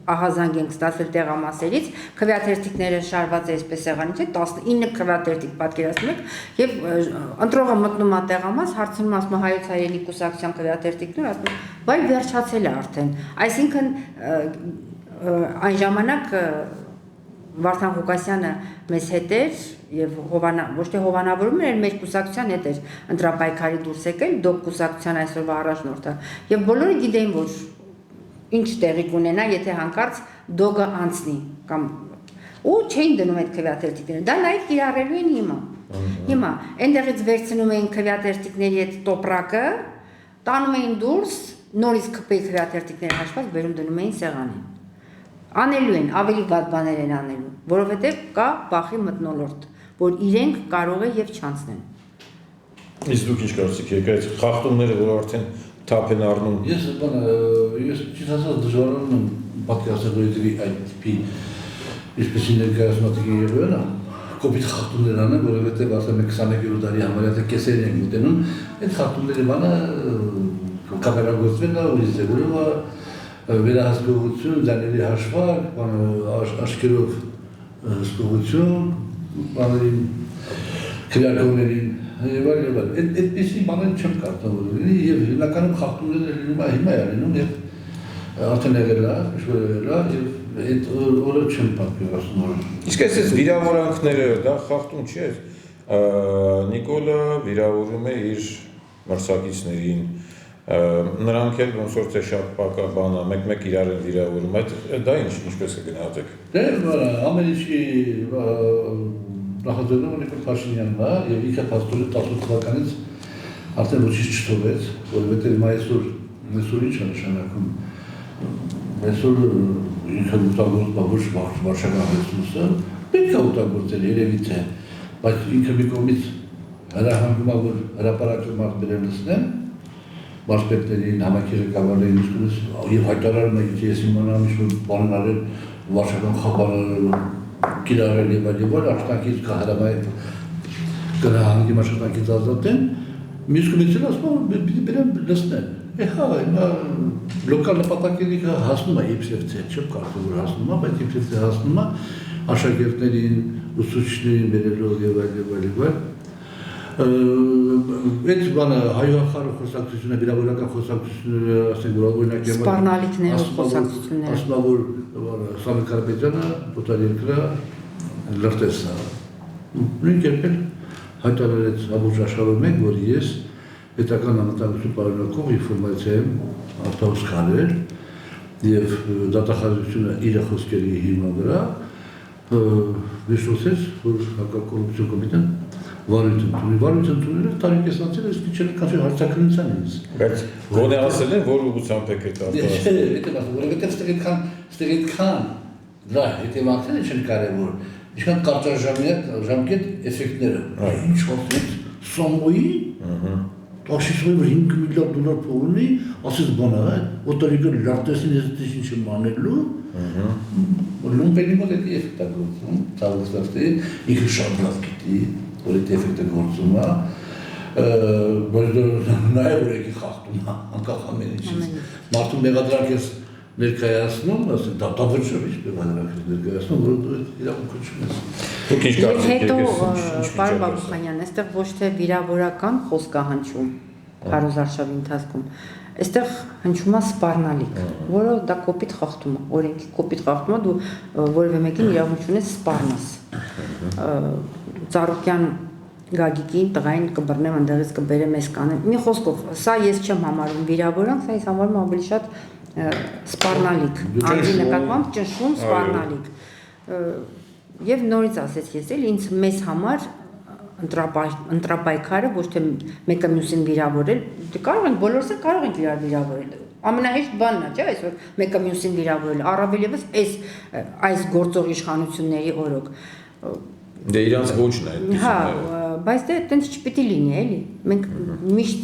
ահազանգ ենք ստացել տեղամասերից, քվեաթերթիկները շարված է այսպես եղանից է 19 քվեաթերթիկ պատկերացնում եք եւ ընտրողը մտնում է տեղամաս, հարցնում ասում է հայոց հայերի կուսակցության քվեաթերթիկներ, ասում վայ վերջացել է արդեն։ Այսինքն այն ժամանակ Վարդան Ղուկասյանը մեզ հետ էր եւ ոչ թե հովանավորում էր, մեր կուսակցության հետ էր ընտրապայքարի դուրս եկել, դոկ կուսակցության այսօրվա առաջնորդը եւ բոլորը գիտեին, որ ինչ տեղի կունենա, եթե հանկարծ դոգը անցնի կամ ու չէին դնում այդ քվեաթերթիկները։ Դա նաև կիրառելու են հիմա։ Հիմա այնտեղից վերցնում էին քվեաթերթիկների այդ տոպրակը, տանում էին դուրս, նորից քպեի քվեաթերթիկները հաշված բերում դնում էին սեղանին։ Անելու են, ավելի վատ բաներ են անելու, որովհետև կա բախի մթնոլորտ, որ իրենք կարող է եւ չանցնեն։ Իսկ դուք ինչ կարծիք եք այդ խախտումները, որ արդեն թափ են առնում։ Ես ճիշտ ասած դժվարանում եմ պատկերացնել, որ դեպի այդ տիպի ինչպեսի ներկայացնող Երևանը կոպիտ խախտումներ անեն, որովհետև ասեմ 21-րդ դարի համարյա թե կեսերն են մտնում, այդ խախտումների բանը կամերագործվել է, ուրիշ ձևերով վերահսկողություն, ձայների հաշվարկ, աշկերով հսկողություն, բաներին, քվեարկողներին եւ այլ եւ այլ։ Այդպիսի բաներ չեմ կարծում որ լինի եւ հիմնականում խախտումները լինում է հիմա եղնում եւ արդեն եղել է, ինչ-որ եղել է եւ այդ օրը չեմ պատկերացնում։ Իսկ այս վիրավորանքները դա խախտում չէ։ Նիկոլը վիրավորում է իր մրցակիցներին, նրանք էլ ոնց որ թե շատ բան է, մեկ-մեկ իրար են վիրավորում, դա ինչպես է գնահատեք։ Դե ամեն ինչի նախաձեռնումը Նիկոլ Փաշինյանն է եւ ինքը փաստորեն 18 թվականից արդեն ոչինչ չթողեց, որովհետեւ հիմա այսօր ինչ է նշանակում։ Այսօր ինքը ուտագործող վարչական ռեսուրսը պետք է ուտագործել երևի թե, բայց ինքը մի կողմից հրահանգում է, որ հրապարակը մարդ բերեն լսնեն, մարզպետներին, համակի ղեկավարներին եւ հայտարարում է, ես իմանամ ինչ-որ բան արել, վարչական խաբարել, կիրառել եւ այլ, աշխատանքից կհրամայել կհանգի աշխատանքից ազատեն, մյուս կողմից ասում պիտի բերեն լսնեն։ Հա, հիմա լոկալ նպատակների հասնում է իբրև չեմ կարծում որ հասնում է, բայց իբրև հասնում է աշակերտներին, ուսուցիչներին բերելով եւ այլ։ Այդ բանը հայոհախարը խոսակցությունը, վիրավորական խոսակցությունները, ասենք որ օրինակ սպառնալիքներով խոսակցությունները։ Ասում որ Սամվել Կարապետյանը տոտալ երկրը լրտես է։ Նույն կերպ հայտարարեց ամբողջ աշխարհում մեկ, որ ես պետական անվտանգություն պարունակող ինֆորմացիա եմ արտահոսքարել եւ դատախազությունը իր խոսքերի հիման վրա վիշոսեց, որ հակակոռուպցիոն կոմիտեն վարույթ ընդունել տարեկեսացել է չեն կաշի հարցակրնության ինձ։ Բայց ոնե ասել են, որ ուղղությամբ եք այդ որովհետև ստեղ այդքան դրա հետևանքները չեն կարևոր։ Ինչքան կարճաժամկետ էֆեկտները։ Ինչ խոսեց Սամոյի 5 միլիարդ դոլար փող ունի, ասես բան է, օտարիկը լարտեսին ես ինչ եմ անելու, լումպենի մոտ էդի էֆեկտ է գործում, ծավալստացի, ինքը շատ լավ գիտի, որ էդ էֆեկտը գործում է, բայց նաև որեկի խախտում է, անկախ ամեն ինչից, մարդու մեղադրանք ես ներկայացնում, ասեն, դա վրշով ինչպես բանրանք ներկայացնում, որ դու իրավունքը չունես։ Դուք ինչ կարծիք Հետո, պարոն Բաբուխանյան, այստեղ ոչ թե վիրավորական խոսք է հնչում քարոզարշավի ընթացքում, այստեղ հնչում է սպառնալիք, որը դա կոպիտ խախտում է, օրենքի կոպիտ խախտում է, դու որևէ մեկին իրավունք չունես սպառնաս։ Ծառուկյան Գագիկին տղային կբռնեմ ընդեղից կբերեմ ես կանեմ։ Մի խոսքով, սա ես չեմ համարում վիրավորանք, սա ես համարում ավելի շատ սպառնալիք, անձի նկատմամբ ճնշում սպառնալիք։ Եվ նորից ասեց ես էլ ինձ մեզ համար ընտրապայքարը ոչ թե մեկը մյուսին վիրավորել, կարող ենք բոլորս էլ կարող ենք իրար վիրավորել։ Ամենահեշտ բանն է, չէ՞, այսօր մեկը մյուսին վիրավորել, առավել ևս այս գործող իշխանությունների օրոք։ Դե իրանց ոչն է այդպես։ Հա, բայց դե այտենց չպիտի լինի, էլի։ Մենք միշտ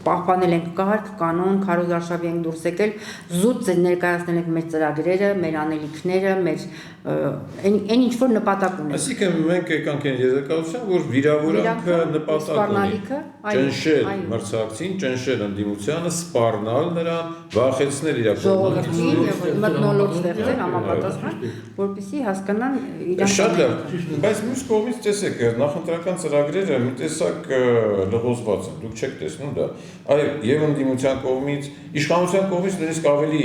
պահպանել ենք կարգ, կանոն, քարոզարշավի ենք դուրս եկել, զուտ ներկայացնել ենք մեր ծրագրերը, մեր անելիքները, մեր այն ինչ որ նպատակ ունենք։ Այսինքն մենք եկանք այն եզրակացության, որ վիրավորանքը նպատակ ունի ճնշել մրցակցին, ճնշել ընդդիմությանը, սպառնալ նրան, վախեցնել իր ժողովրդին եւ մթնոլորտ ստեղծել համապատասխան, որպեսզի հասկանան իրենց։ Շատ լավ, բայց մյուս կողմից տեսեք, նախընտրական ծրագրերը մի տեսակ լղոզված են, դուք չեք տեսնում դա։ Այո, եւ ընդդիմության կողմից, իշխանության կողմից նույնիսկ ավելի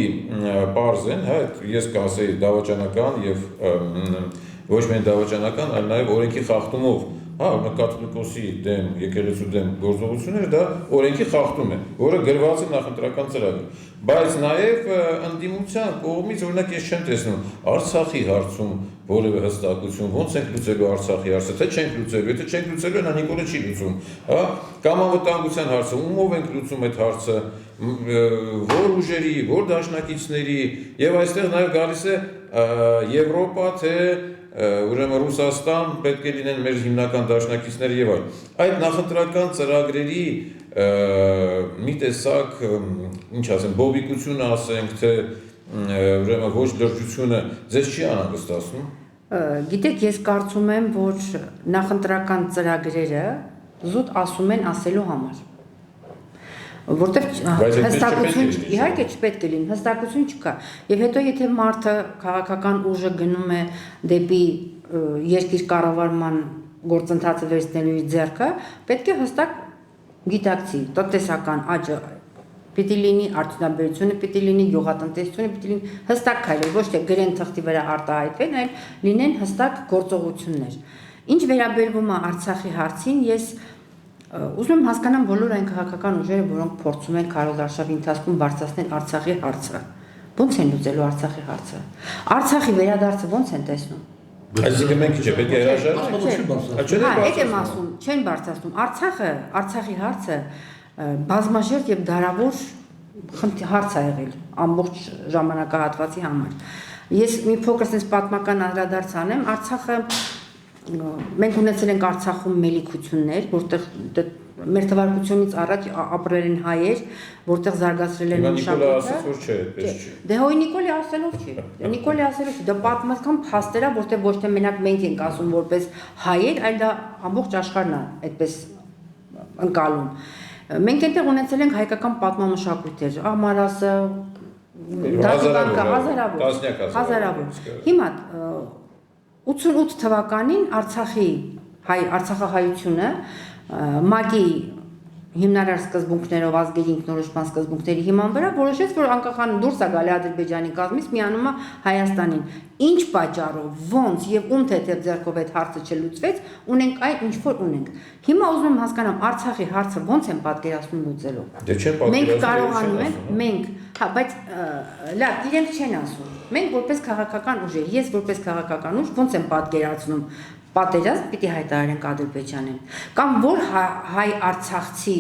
պարզ են, հա, ես կասեի դավաճանական եւ ոչ միայն դավաճանական, այլ նաեւ օրենքի խախտումով, հա, կաթոլիկոսի դեմ, եկեղեցու դեմ գործողությունները դա օրենքի խախտում է, որը գրված է նախընտրական ծրագրում։ Բայց նաեւ ընդդիմության կողմից օրինակ ես չեմ տեսնում Արցախի հարցում որևէ հստակություն, ոնց ենք լուծելու Արցախի հարցը, թե չենք լուծելու, եթե չենք լուծելու, նա Նիկոլը չի լուծում, հա, կամ անվտանգության հարցը, ումով ենք լուծում այդ հարցը, որ ուժերի, որ դաշնակիցների, եւ այստեղ նաեւ գալիս է Եվրոպա, թե ուրեմն Ռուսաստան պետք է լինեն մեր հիմնական դաշնակիցները եւ այլն։ Այդ նախընտրական ծրագրերի մի տեսակ, ինչ ասեմ, բովիկությունը ասենք, թե ուրեմն ոչ լրջությունը ձեզ չի անհանգստացնում։ Գիտեք, ես կարծում եմ, որ նախընտրական ծրագրերը զուտ ասում են ասելու համար։ Որտեղ հստակություն, իհարկե չպետք է լինի, հստակություն չկա։ Եվ հետո եթե մարդը քաղաքական ուժը գնում է դեպի երկիր կառավարման գործընթացը վերցնելու իր ձեռքը, պետք է հստակ գիտակցի, տնտեսական աճը պիտի լինի, արդյունաբերությունը պիտի լինի, գյուղատնտեսությունը պիտի լինի, հստակ քայլեր, ոչ թե գրեն թղթի վրա արտահայտվեն, այլ լինեն հստակ գործողություններ։ Ինչ վերաբերվում է Արցախի հարցին, ես ուզում եմ հասկանամ բոլոր այն քաղաքական ուժերը, որոնք փորձում են քարոզարշավի ընթացքում բարձրացնել Արցախի հարցը։ Ո՞նց են լուծելու Արցախի հարցը։ Արցախի վերադարձը ո՞նց են տեսնում։ Այսինքն մենք չէ, պետք է հրաժարվենք։ Հա, այդ եմ ասում, չեն բարձրացնում։ Արցախի հարցը բազմաշերտ եւ դարավոր հարց է եղել ամբողջ ժամանակահատվածի համար։ Ես մի փոքր sense պատմական անդրադարձ անեմ, Արցախը մենք ունեցել ենք Արցախում մելիքություններ, որտեղ մեր թվարկությունից առաջ ապրել են հայեր, որտեղ զարգացրել են մշակույթը։ Դե հոյ Նիկոլի ասելով չի։ Նիկոլի ասելով չի, դա պատմական փաստեր է, որտեղ ոչ թե մենակ մենք ենք ասում որպես հայեր, այլ դա ամբողջ աշխարհն է այդպես ընկալում։ Մենք այնտեղ ունեցել ենք հայկական պատմամշակույթեր, Ամարասը, հազարավոր։ Հիմա 88 թվականին Արցախահայությունը ՄԱԿ-ի հիմնարար սկզբունքներով ազգերի ինքնորոշման սկզբունքների հիման վրա որոշեց, որ անկախան դուրս է գալի Ադրբեջանի կազմից, միանում է Հայաստանին։ Ինչ պատճառով, ոնց եւ ում թեթև ձեռքով այդ հարցը չլուծվեց, ունենք այն ինչ որ ունենք։ Հիմա ուզում եմ հասկանամ Արցախի հարցը ոնց են պատկերացնում լուծելու։ Դե չեն պատկերացնում։ Մենք կարողանում ենք, հա, բայց լավ, իրենք չեն ասում։ Մենք որպես քաղաքական ուժեր, ես որպես քաղաքական ուժ ոնց եմ պատկերացնում պատերազմ պիտի հայտարարենք Ադրբեջանին, կամ որ հայ արցախցի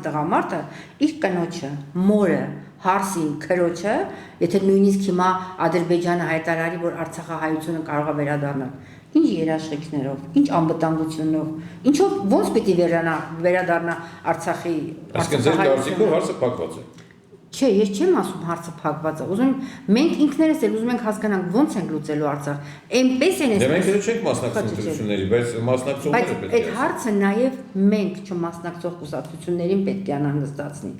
տղամարդը իր կնոջը, մորը, հարսին, քրոջը, եթե նույնիսկ հիմա Ադրբեջանը հայտարարի, որ Արցախահայությունը կարող է վերադառնալ, ինչ երաշխիքներով, ինչ անվտանգությունով, ինչով ոնց պիտի վերադառնա Արցախի Այսինքն ձեր կարծիքով հարցը փակված է։ Չէ, ես չեմ ասում հարցը փակված է, ուզում մենք ինքներս էլ ուզում ենք հասկանանք ոնց ենք լուծելու Արցախ։ Այնպես են Դե մենք էլ չենք մասնակցում ընտրությունների, բայց մասնակցողները պետք է։ Այդ հարցը նաև մենք չմասնակցող կուսակցություններին պետք է անհանգստացնի,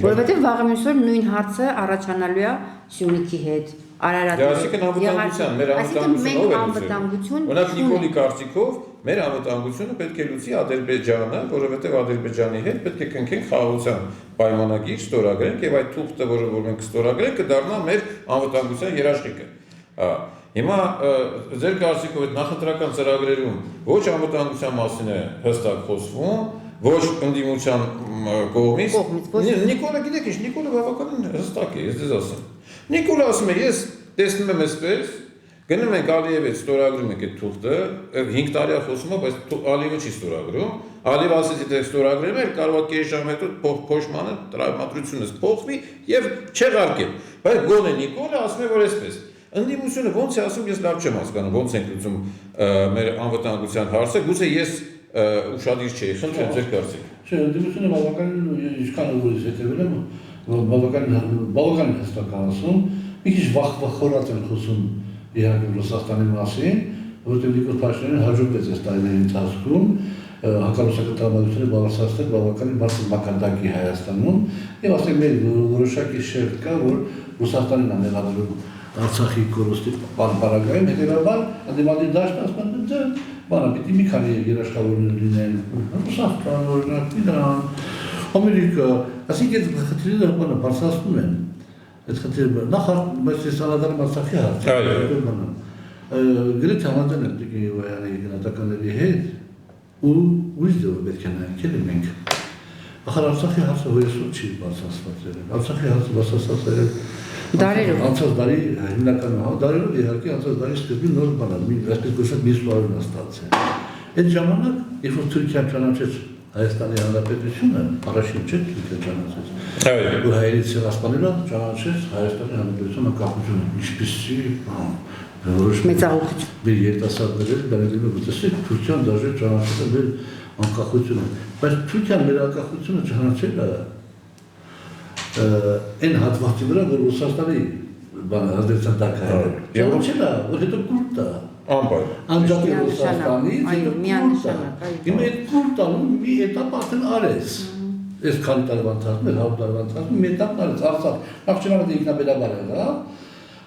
որովհետև վաղը մյուս օր նույն հարցը առաջանալու է Սյունիքի հետ, Արարատի հետ։ Այսինքն անվտանգության, մեր անվտանգությունը ով է լուծելու։ Օրինակ Նիկոլի կարծիքով մեր անվտանգությունը պետք է լուծի Ադրբեջանը, որովհետև Ադրբեջանի հետ պետք է կնքենք խաղաղության պայմանագիր, ստորագրենք եւ այդ թուղթը, որը որ մենք ստորագրենք, կդառնա մեր անվտանգության երաշխիքը։ Հիմա ձեր կարծիքով այդ նախընտրական ծրագրերում ոչ անվտանգության մասին է հստակ խոսվում, ոչ ընդդիմության կողմից։ Նիկոլը գիտեք ինչ, Նիկոլը բավականին հստակ է, ես ձեզ ասեմ։ Նիկոլը ասում է, ես տեսնում եմ այսպես, գնում ենք Ալիևի հետ ստորագրում ենք այդ թուղթը, 5 տարի է խոսում, բայց Ալիևը չի ստորագրում։ Ալիևը ասեց, եթե ստորագրեմ, կարող է կես ժամ հետո փոշմանը, տրամադրությունս փոխվի եւ չեղարկել։ Բայց գոնե Նիկոլը ասում է, որ այսպես։ Ընդդիմությունը ոնց է ասում, ես լավ չեմ հասկանում, ոնց ենք լուծում մեր անվտանգության հարցը, գուցե ես ուշադիր չէի, խնդրեմ ձեր կարծիքը։ Չէ, ընդդիմությունը բավականին ինչքան ուղղից հետևել եմ, բավականին հստակ ասում, մի քիչ վախորած են խոսում իհարկե Ռուսաստանի մասին, որովհետև Նիկոլ Փաշինյանին հաջողվեց այս տարիների ընթացքում հակառուսական տրամադրությունը բարձրացնել բավականին բարձր մակարդակի Հայաստանում, եւ ասենք մեր որոշակի շերտ կա, որ Ռուսաստանին է մեղադրում Արցախի կորուստի պարագայում, հետևաբար ընդդիմադիր դաշտը ասում են, բանը պիտի մի քանի երաշխավորներ լինեն, Ռուսաստան, օրինակ, Իրան, Ամերիկա, այսինքն այդ խնդիրները բանը բարձրացնում են, այդ խնդիրը նախ բայց ես անդրադառնում Արցախի հարցը, գրեթե համաձայն եմ Տիկին Յովայանի գնահատականների հետ ու ուրիշ ձևով պետք է նայենք մենք։ Ախր Արցախի հարցը հույսով չի բարձրացված եղել, Արցախի հարցը բարձրացած եղել Դարերով։ Անցած տարի հիմնականում դարերով իհարկե անցած տարի սկզբին նոր բան է, այսպես կոչված մի սուարուն ստացել։ Այդ ժամանակ, երբ որ Թուրքիան ճանաչեց Հայաստանի Հանրապետությունը, առաջին չէ Թուրքիան ճանաչեց։ Որ հայերից ցեղասպանելը ճանաչեց Հայաստանի Հանրապետության անկախությունը, ինչպիսի որոշ մեծահոգություն։ Մեր երիտասարդները բերել են տեսեք Թուրքիան դաժե ճանաչել է մեր անկախությունը, բայց Թուրքիան մեր անկախությունը ճանաչել է այն հատվածի վրա, որ Ռուսաստանի ազդեցության տակ է եղել։ Ճանաչել է, որ հետո կուրտ է։ Անջատել Ռուսաստանից, հետո կուրտ է։ Հիմա այդ կուրտ անում մի էտապ արդեն արեց։ Այս քանի տարվա ընթացքում, 100 տարվա ընթացքում մի էտապ արեց Արցախ։ Նախ չնայած ինքնաբերաբար եղավ,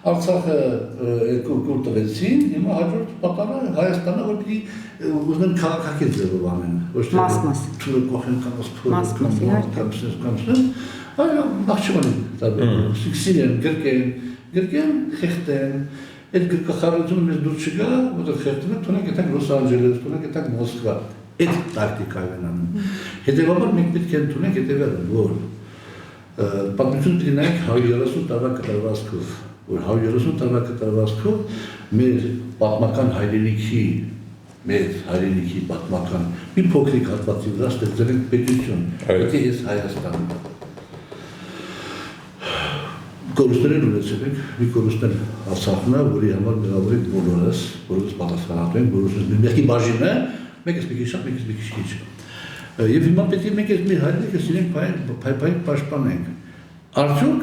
Արցախը կուրտ տվեցին, հիմա հաջորդ պատանը Հայաստանը, որ պիտի ուզում են քաղաքակիրթ ձևով անեն։ Մաս-մաս։ Թուրը կողեն կանոց փորը, Մաս-մաս, իհարկե։ Նախ սիքսին գրկեն, խեղտեն, այդ գրկախառությունը մեզ դուր չգա, որտեղ խեղտում են, թունենք եթանք Լոս Անջելես, թունենք եթանք Մոսկվա, այդ տակտիկայով են անում։ Հետևաբար մենք պետք է թունենք հետևյալը, որ պատմություն պիտի նայենք 130 տարվա կտրվածքով, որ 130 տարվա կտրվածքով մեր պատմական հայրենիքի պատմական մի փոքրիկ հատվածի վրա ստեղծել ենք պետություն, պետք է ես Հայաստան։ Կորուստներ ունեցել ենք, մի կորուստներ Արցախն է, որի համար մեղավոր ենք բոլորս պատասխանատու ենք, բոլորս մեկի բաժին է, մեկս մի քիչ շատ, մեկս մի քիչ քիչ։ Եվ հիմա պետք է մենք այս մեր հայրենիքը սիրենք փայփայ պաշտպանենք։ Արդյոք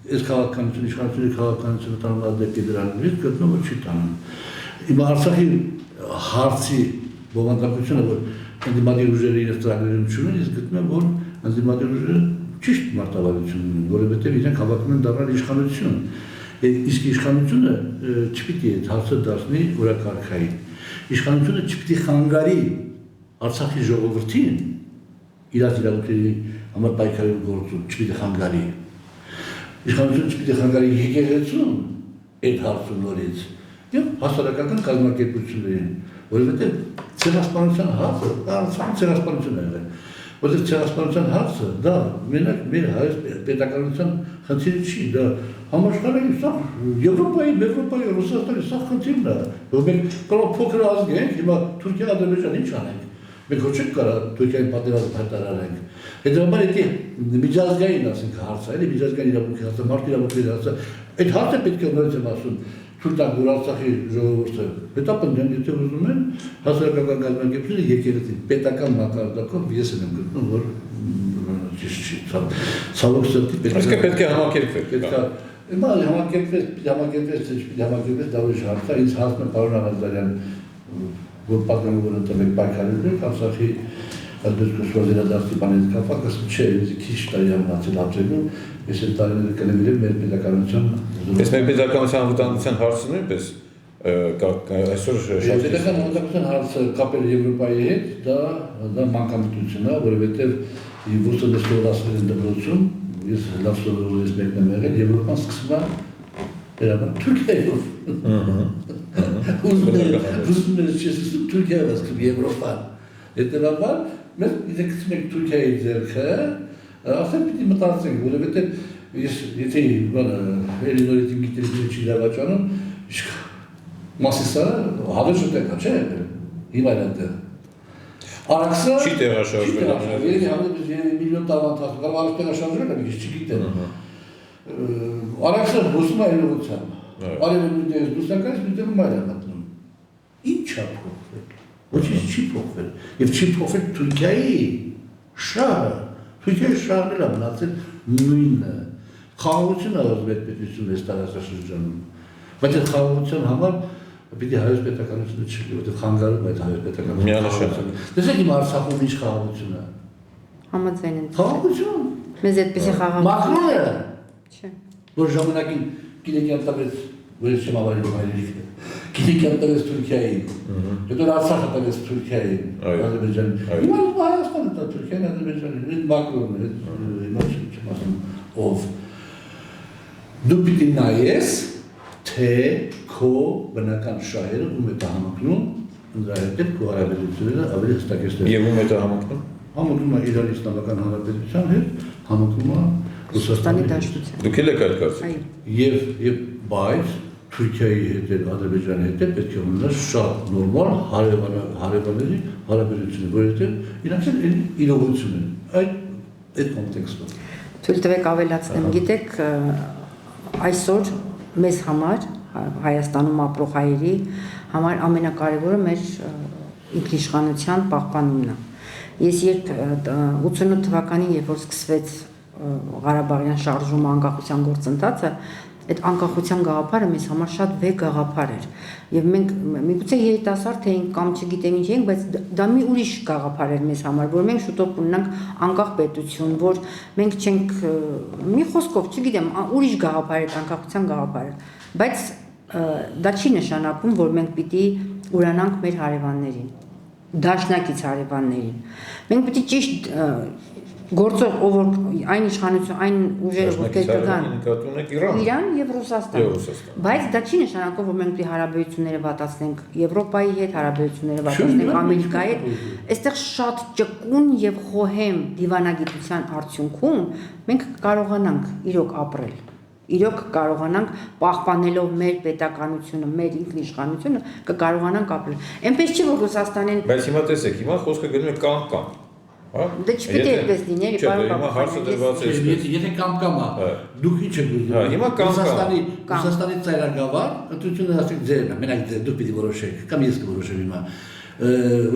այս քաղաքականությունը, իշխանությունների քաղաքականությունը տանում է դեպի դրանից գտնումը չի տանում։ Հիմա Արցախի հարցի բովանդակությունը, որ ընդդիմադիր ուժերը իրենց ծրագրերում չունեն, ես գտնում եմ, որ ընդդիմադիր ուժերը ճիշտ մարտավարություն ունեն, որովհետև իրենք հավակնում են դառնալ իշխանություն։ Իսկ իշխանությունը չպիտի այդ հարցը դարձնի օրակարգային։ Իշխանությունը չպիտի խանգարի Արցախի ժողովրդին իրաց իրավունքների համար պայքարելու գործում, չպիտի խանգարի։ Իշխանությունը չպիտի խանգարի եկեղեցուն այդ հարցում նորից եւ հասարակական կազմակերպություններին, որովհետև ցեղասպանության հարցը Արցախի ցեղասպանություն է եղել։ Որտեղ ցեղասպանության հարցը դա մենակ մեր հայոց պետականության խնդիրը չի, դա համաշխարհային սա Եվրոպայի, Ռուսաստանի սա խնդիրն է, որ մենք կարող փոքր ազգ ենք, հիմա Թուրքիա, Ադրբեջան ինչ անենք։ Մենք ոչ չենք կարող Թուրքիայի պատերազմ հայտարարենք։ Հետևաբար դա միջազգային ասենք հարց է, էլի միջազգային իրավունքի հարցը, մարդու իրավունքների հարցը։ Այդ հարցը պետք է նորից եմ ասում Թուրքիան որ Արցախի ժողովուրդը հետապնդեն, եթե ուզում են, հասարակական կազմակերպությունները եկեղեցի պետական մակարդակով ես եմ գտնում, որ ճիշտ չի, ցավոք սրտի պետք է համակերպվել։ Պետք է հիմա համակերպվեց, դա ուրիշ հարց է, ինձ հարցն է պարոն Աղազարյան, որ պատգամավոր ընտրեք պայքարել Արցախի դեպքում շարժերադարձի բանից կապված, ասում չէ, ինձ քիչ տարի ամնացել ապրելու, ես այդ տարիները կնվիրեմ մեր պետականության Ես մեր պետականության անվտանգության հարցը նույնպես այսօր շատ պետական անվտանգության հարցը կապել Եվրոպայի հետ, դա մանկամտություն է, որովհետև ուսը դստորացնել են դպրոցում, ես լավ սովորել մեկն եմ եղել, Եվրոպան սկսում է վերաբար Թուրքիայով։ Ուզում ես չես Թուրքիայով սկսում Եվրոպան։ Հետևաբար մենք գիտենք մենք Թուրքիայի ձեռքը, ասեն պիտի մտածենք, որովհետև ես եթե էլի նորից իմ գիտելիքները չի դավաճանում, Մասիսը հավերժ տեղ է, չէ՞, հիմա էլ այնտեղ։ Արաքսը չի տեղաշարժվել, երևի միլիոն տարվա ընթացքում, կարող արագ տեղաշարժվել է, ես չգիտեմ։ Արաքսը հոսում է իրողությամբ, արևելույթ դերս դուսակայից դուտեղում այլ է մտնում։ Ինչ է փոխվել, ոչինչ չի փոխվել, և չի փոխվել Թուրքիայի շահը, Թուրքիայի շահն էլ է մնացել նույնը, խաղաղությունը պետություն է տարածաշրջանում, բայց այդ խաղաղության համար պիտի հայոց պետականությունը չլի, որտեղ խանգարում այդ հայոց պետականությունը։ Տեսեք իմ Արցախում ինչ խաղաղություն է։ Համաձայն եմ։ Խաղաղություն։ Մեզ այդպեսի խաղաղություն։ Մակրոնը։ Չէ։ Որ ժամանակին Կիլիկյան տվեց, որ ես չեմ ավարել հայրիկը, Կիլիկյան տվեց Թուրքիային, հետո Արցախը տվեց Թուրքիային, Ադրբեջանին։ Հիմա Հայաստանը տա Թուրքիային, Ադրբեջանին, այդ Մակրոնը, հիմա չեմ ասում ով։ Դու պիտի նայես, թե քո բնական շահերը ում է համակնում, ընդհանրապես քո հարաբերությունները ավելի հստակեցնել։ Եվ ում է դա համակնում։ Համակնում է Իրանի Իսլամական Հանրապետության հետ, համակնում է Ռուսաստանի Դաշնության։ Դուք էլ եք այդ կարծիքով։ Եվ բայց Թուրքիայի հետ եւ Ադրբեջանի հետ պետք է ունենա շատ նորմալ հարևանների հարաբերություններ, որովհետեւ իրանք էլ իրողություն են այդ կոնտեքստում։ Թույլ տվեք ավելացնեմ, գիտեք, այսօր մեզ համար Հայաստանում ապրող հայերի համար ամենակարևորը մեր ինքնիշխանության պահպանումն է։ Ես երբ 88 թվականին, երբ որ սկսվեց Ղարաբաղյան շարժումը, անկախության գործընթացը, այդ անկախության գաղափարը մեզ համար շատ վեհ գաղափար էր։ Եվ մենք միգուցե երիտասարդ էինք կամ չգիտեմ ինչ էինք, բայց դա մի ուրիշ գաղափար էր մեզ համար, որ մենք շուտով կունենանք անկախ պետություն, որ մենք չենք մի խոսքով, չգիտեմ, ուրիշ գաղափար էր անկախության գաղափարը, բայց դա չի նշանակում, որ մենք պիտի ուրանանք մեր հարևաններին, դաշնակից հարևաններին։ Մենք պիտի ճիշտ գործող ով որ այն իշխանություն, այն ուժերը ովքեր կգան Իրան եւ Ռուսաստան։ Բայց դա չի նշանակում, որ մենք պիտի հարաբերությունները վատացնենք Եվրոպայի հետ, հարաբերությունները վատացնենք Ամերիկայի հետ։ Այստեղ շատ ճկուն եւ խոհեմ դիվանագիտության արդյունքում մենք կարողանանք իրոք ապրել։ Իրոք կարողանանք պահպանելով մեր պետականությունը, մեր ինքնիշխանությունը, կկարողանանք ապրել։ Այնպես չի որ Ռուսաստանին Բայց հիմա տեսեք, հիմա խոսքը գնում է կամ։ Հա։ Դե չպիտի այդպես լինի, պարոն Բաբայանը։ Հարցը դրված է։ Եթե կամ է, դուք ինչ եք ուզում։ Հա, հիմա կամ Ռուսաստանի ծայրագավառ, ընտրությունները ասենք ձերն է, մենակ դուք պիտի որոշեք, կամ ես կորոշեմ հիմա։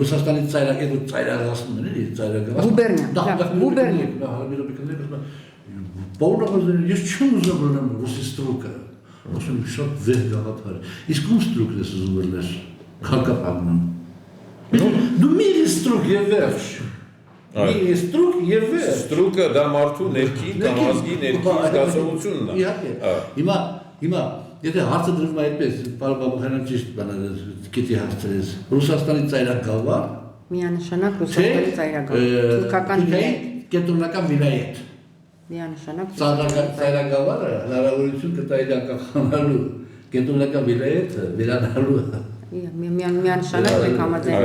Ռուսաստանի ծայրագավառն էլի, ծայրագավառ։ Գուբերնիա։ Պարոն ես չեմ ուզում բռնեմ ռուսի ստրուկը, ասում շատ վեհ գաղափար, իսկ ում ստրուկն ես ուզում բռնես, հակապակնում։ Դու մի ստրուկ եւ վերջ, մի ստրուկ եւ վերջ։ Ստրուկը դա մարդու ներքին կամ ազգի ներքին զգացողությունն է։ Իհարկե, հիմա, եթե հարցը դրվում է այդպես, պարոն Բաբայանը ճիշտ բաներ գիտի հարցրեց, Ռուսաստանի ծայրագավառ, միանշանակ Ռուսաստանի ծայրագավառ, թուրքական կենտրոնական վիլայետ։ Միանշանակ ծայրագավառը հնարավորություն կտա իր անկախանալու, կենտրոնական վիլայեթը վերանալու։ Միանշանակ մենք համաձայն։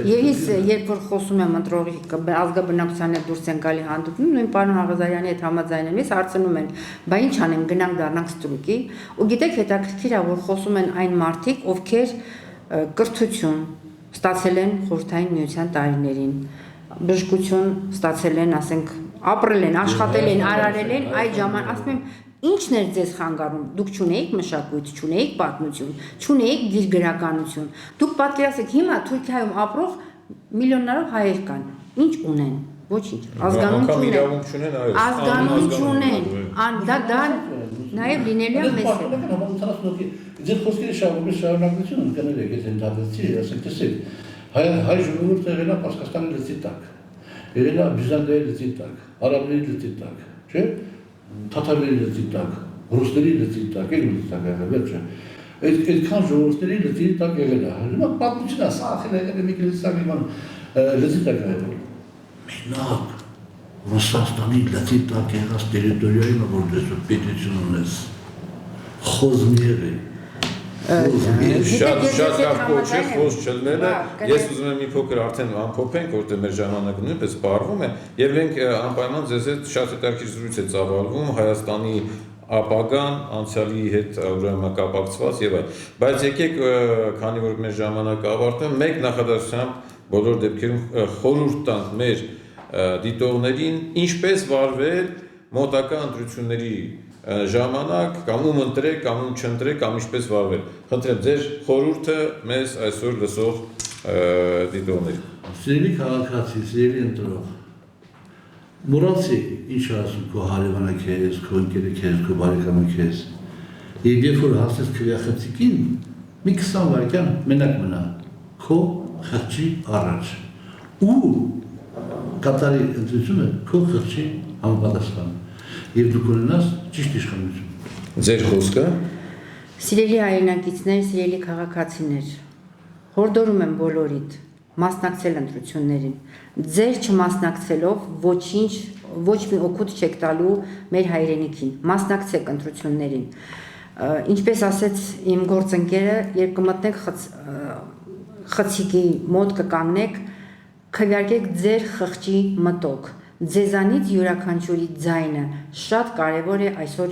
Եվ ես երբ որ խոսում եմ ընտրողի ազգաբնակության հետ դուրս են գալի հանդիպում, նույն պարոն Աղազարյանի հետ համաձայն եմ, ես հարցնում են, բա ինչ անենք, գնանք դառնանք ստրուկի, ու գիտեք հետաքրքիր է, որ խոսում են այն մարդիկ, ովքեր կրթություն ստացել են Խորհրդային Միության տարիներին, բժշկություն ստացել են, ասենք, ապրել են, աշխատել են, արարել են, այդ ժամանակ ասում եմ, ինչն էր ձեզ խանգարում, դուք չունեիք մշակույթ, չունեիք պատմություն, չունեիք գիրգրականություն, դուք պատկերացրեք հիմա Թուրքիայում ապրող միլիոններով հայեր կան, ինչ ունեն, ոչինչ, ազգանուն չունեն, դա նաև լինելու է մեզ հետ։ Ձեր խոսքերի շարունակությունը կներեք, ես ընդհատեցի, ասենք տեսեք, հայ ժողովուրդը եղել է Պարսկաստանի լծի տակ, եղել է Բյուզանդիայի լծի տակ, արաբների լծի տակ, չէ՞։ Թաթարների լծի տակ, ռուսների լծի տակ, լծի տակ եղել, վերջը։ Այդքան ժողովուրդների լծի տակ եղել է։ Հիմա պատմություն է, սա ախել եղել է մի լծի տակ իման լծի տակ եղել։ Մենակ Ռուսաստանի լծի տակ եղած տերիտորիայում որ դες պետություն ունես, խոզմի եղել։ Շատ կարպոչ է, խոս չլնելը, ես ուզում եմ մի փոքր արդեն ամփոփենք, որտեղ մեր ժամանակը նույնպես սպառվում է, եւ մենք անպայման ձեզ հետ շատ հետաքրքիր զրույց է ծավալվում Հայաստանի ապագան, անցյալի հետ ուրեմն կապակցված եւ այլ։ Բայց եկեք, քանի որ մեր ժամանակը ավարտվում է, մեկ նախադասությամբ բոլոր դեպքերում խորհուրդ տանք մեր դիտողներին, ինչպես վարվել մոտակա ընտրությունների ժամանակ, կամ ում ընտրեք, կամ ում չընտրեք, կամ ինչպես վարվել։ Խնդրեմ, ձեր խորհուրդը մեզ այսօր լսող դիտողներին։ Սիրելի քաղաքացի, սիրելի ընտրող, մոռացի ինչ ասում քո հարևանը քեզ, քո ընկերը քեզ, քո բարեկամը քեզ։ Եվ երբ որ հասես քվեախցիկին, մի 20 վայրկյան մենակ մնա, քո խղճի առաջ։ Ու կատարի ընտրությունը քո խղճի համապատասխան։ Եվ դու կունենաս ճիշտ իշխանություն։ Ձեր խոսքը։ Սիրելի հայրենակիցներ, սիրելի քաղաքացիներ, հորդորում եմ բոլորիդ մասնակցել ընտրություններին։ Ձեր չմասնակցելով ոչ մի օգուտ չեք տալու մեր հայրենիքին։ Մասնակցեք ընտրություններին։ Ինչպես ասեց իմ գործընկերը, երբ կմտնեք խցիկի մոտ կկանգնեք, քվեարկեք ձեր խղճի մտոք։ Ձեզանից յուրաքանչյուրի ձայնը շատ կարևոր է այսօր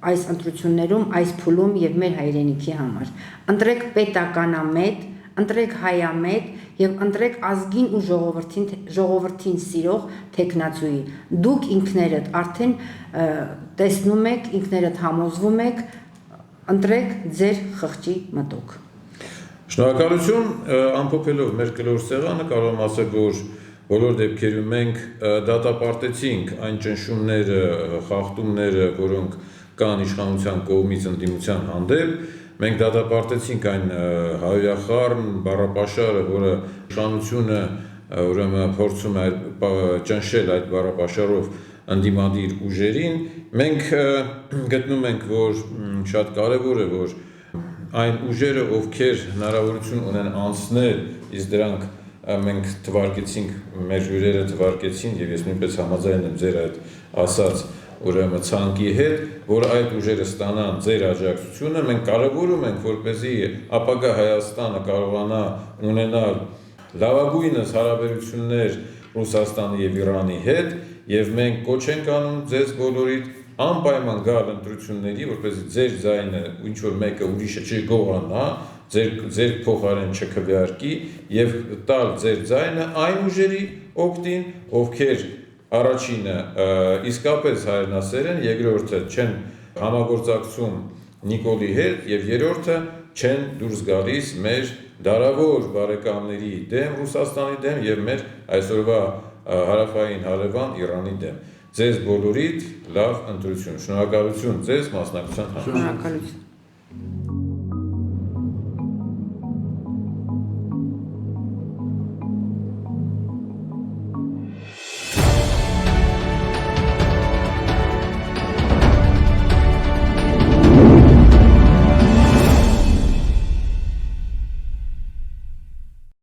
այս ընտրություններում, այս փուլում եւ մեր հայրենիքի համար։ Ընտրեք պետականամետ, ընտրեք հայամետ եւ ընտրեք ազգին ու ժողովրդին սիրող թեկնածուի։ Դուք ինքներդ արդեն տեսնում եք, ինքներդ համոզվում եք, ընտրեք ձեր խղճի մտոք։ Շնորհակալություն, ամփոփելով մեր կլոր սեղանը կարող եմ ասել, որ բոլոր դեպքերում մենք դատապարտեցինք այն ճնշումները, խախտումները, որոնք կան իշխանության կողմից ընդդիմության հանդեպ, մենք դատապարտեցինք այն հայոյախառն բառապաշարը, որը իշխանությունը ուրեմն փորձում է ճնշել այդ բառապաշարով ընդդիմադիր ուժերին, մենք գտնում ենք, որ շատ կարևոր է, որ այն ուժերը, ովքեր հնարավորություն ունեն անցնել, իսկ դրանք մենք թվարկեցինք, մեր հյուրերը թվարկեցին եւ ես նույնպես համաձայն եմ ձեր այդ ասած ուրեմն ցանկի հետ, որ այդ ուժերը ստանան ձեր աջակցությունը, մենք կարևորում ենք, որպեսզի ապագա Հայաստանը կարողանա ունենալ լավագույնս հարաբերություններ Ռուսաստանի եւ Իրանի հետ եւ մենք կոչ ենք անում ձեզ բոլորիդ անպայման գալ ընտրությունների, որպեսզի ձեր ձայնը ինչ որ մեկը ուրիշը չգողանա, ձեր փոխարեն չքվեարկի եւ տալ ձեր ձայնը այն ուժերի օգտին, ովքեր առաջինը իսկապես հայրենասեր են, երկրորդը չեն համագործակցում Նիկոլի հետ եւ երրորդը չեն դուրս գալիս մեր դարավոր բարեկամների դեմ, Ռուսաստանի դեմ եւ մեր այսօրվա հարավային հարևան Իրանի դեմ։ Ձեզ բոլորիդ լավ ընտրություն։ Շնորհակալություն ձեզ մասնակցության համար։ Շնորհակալություն։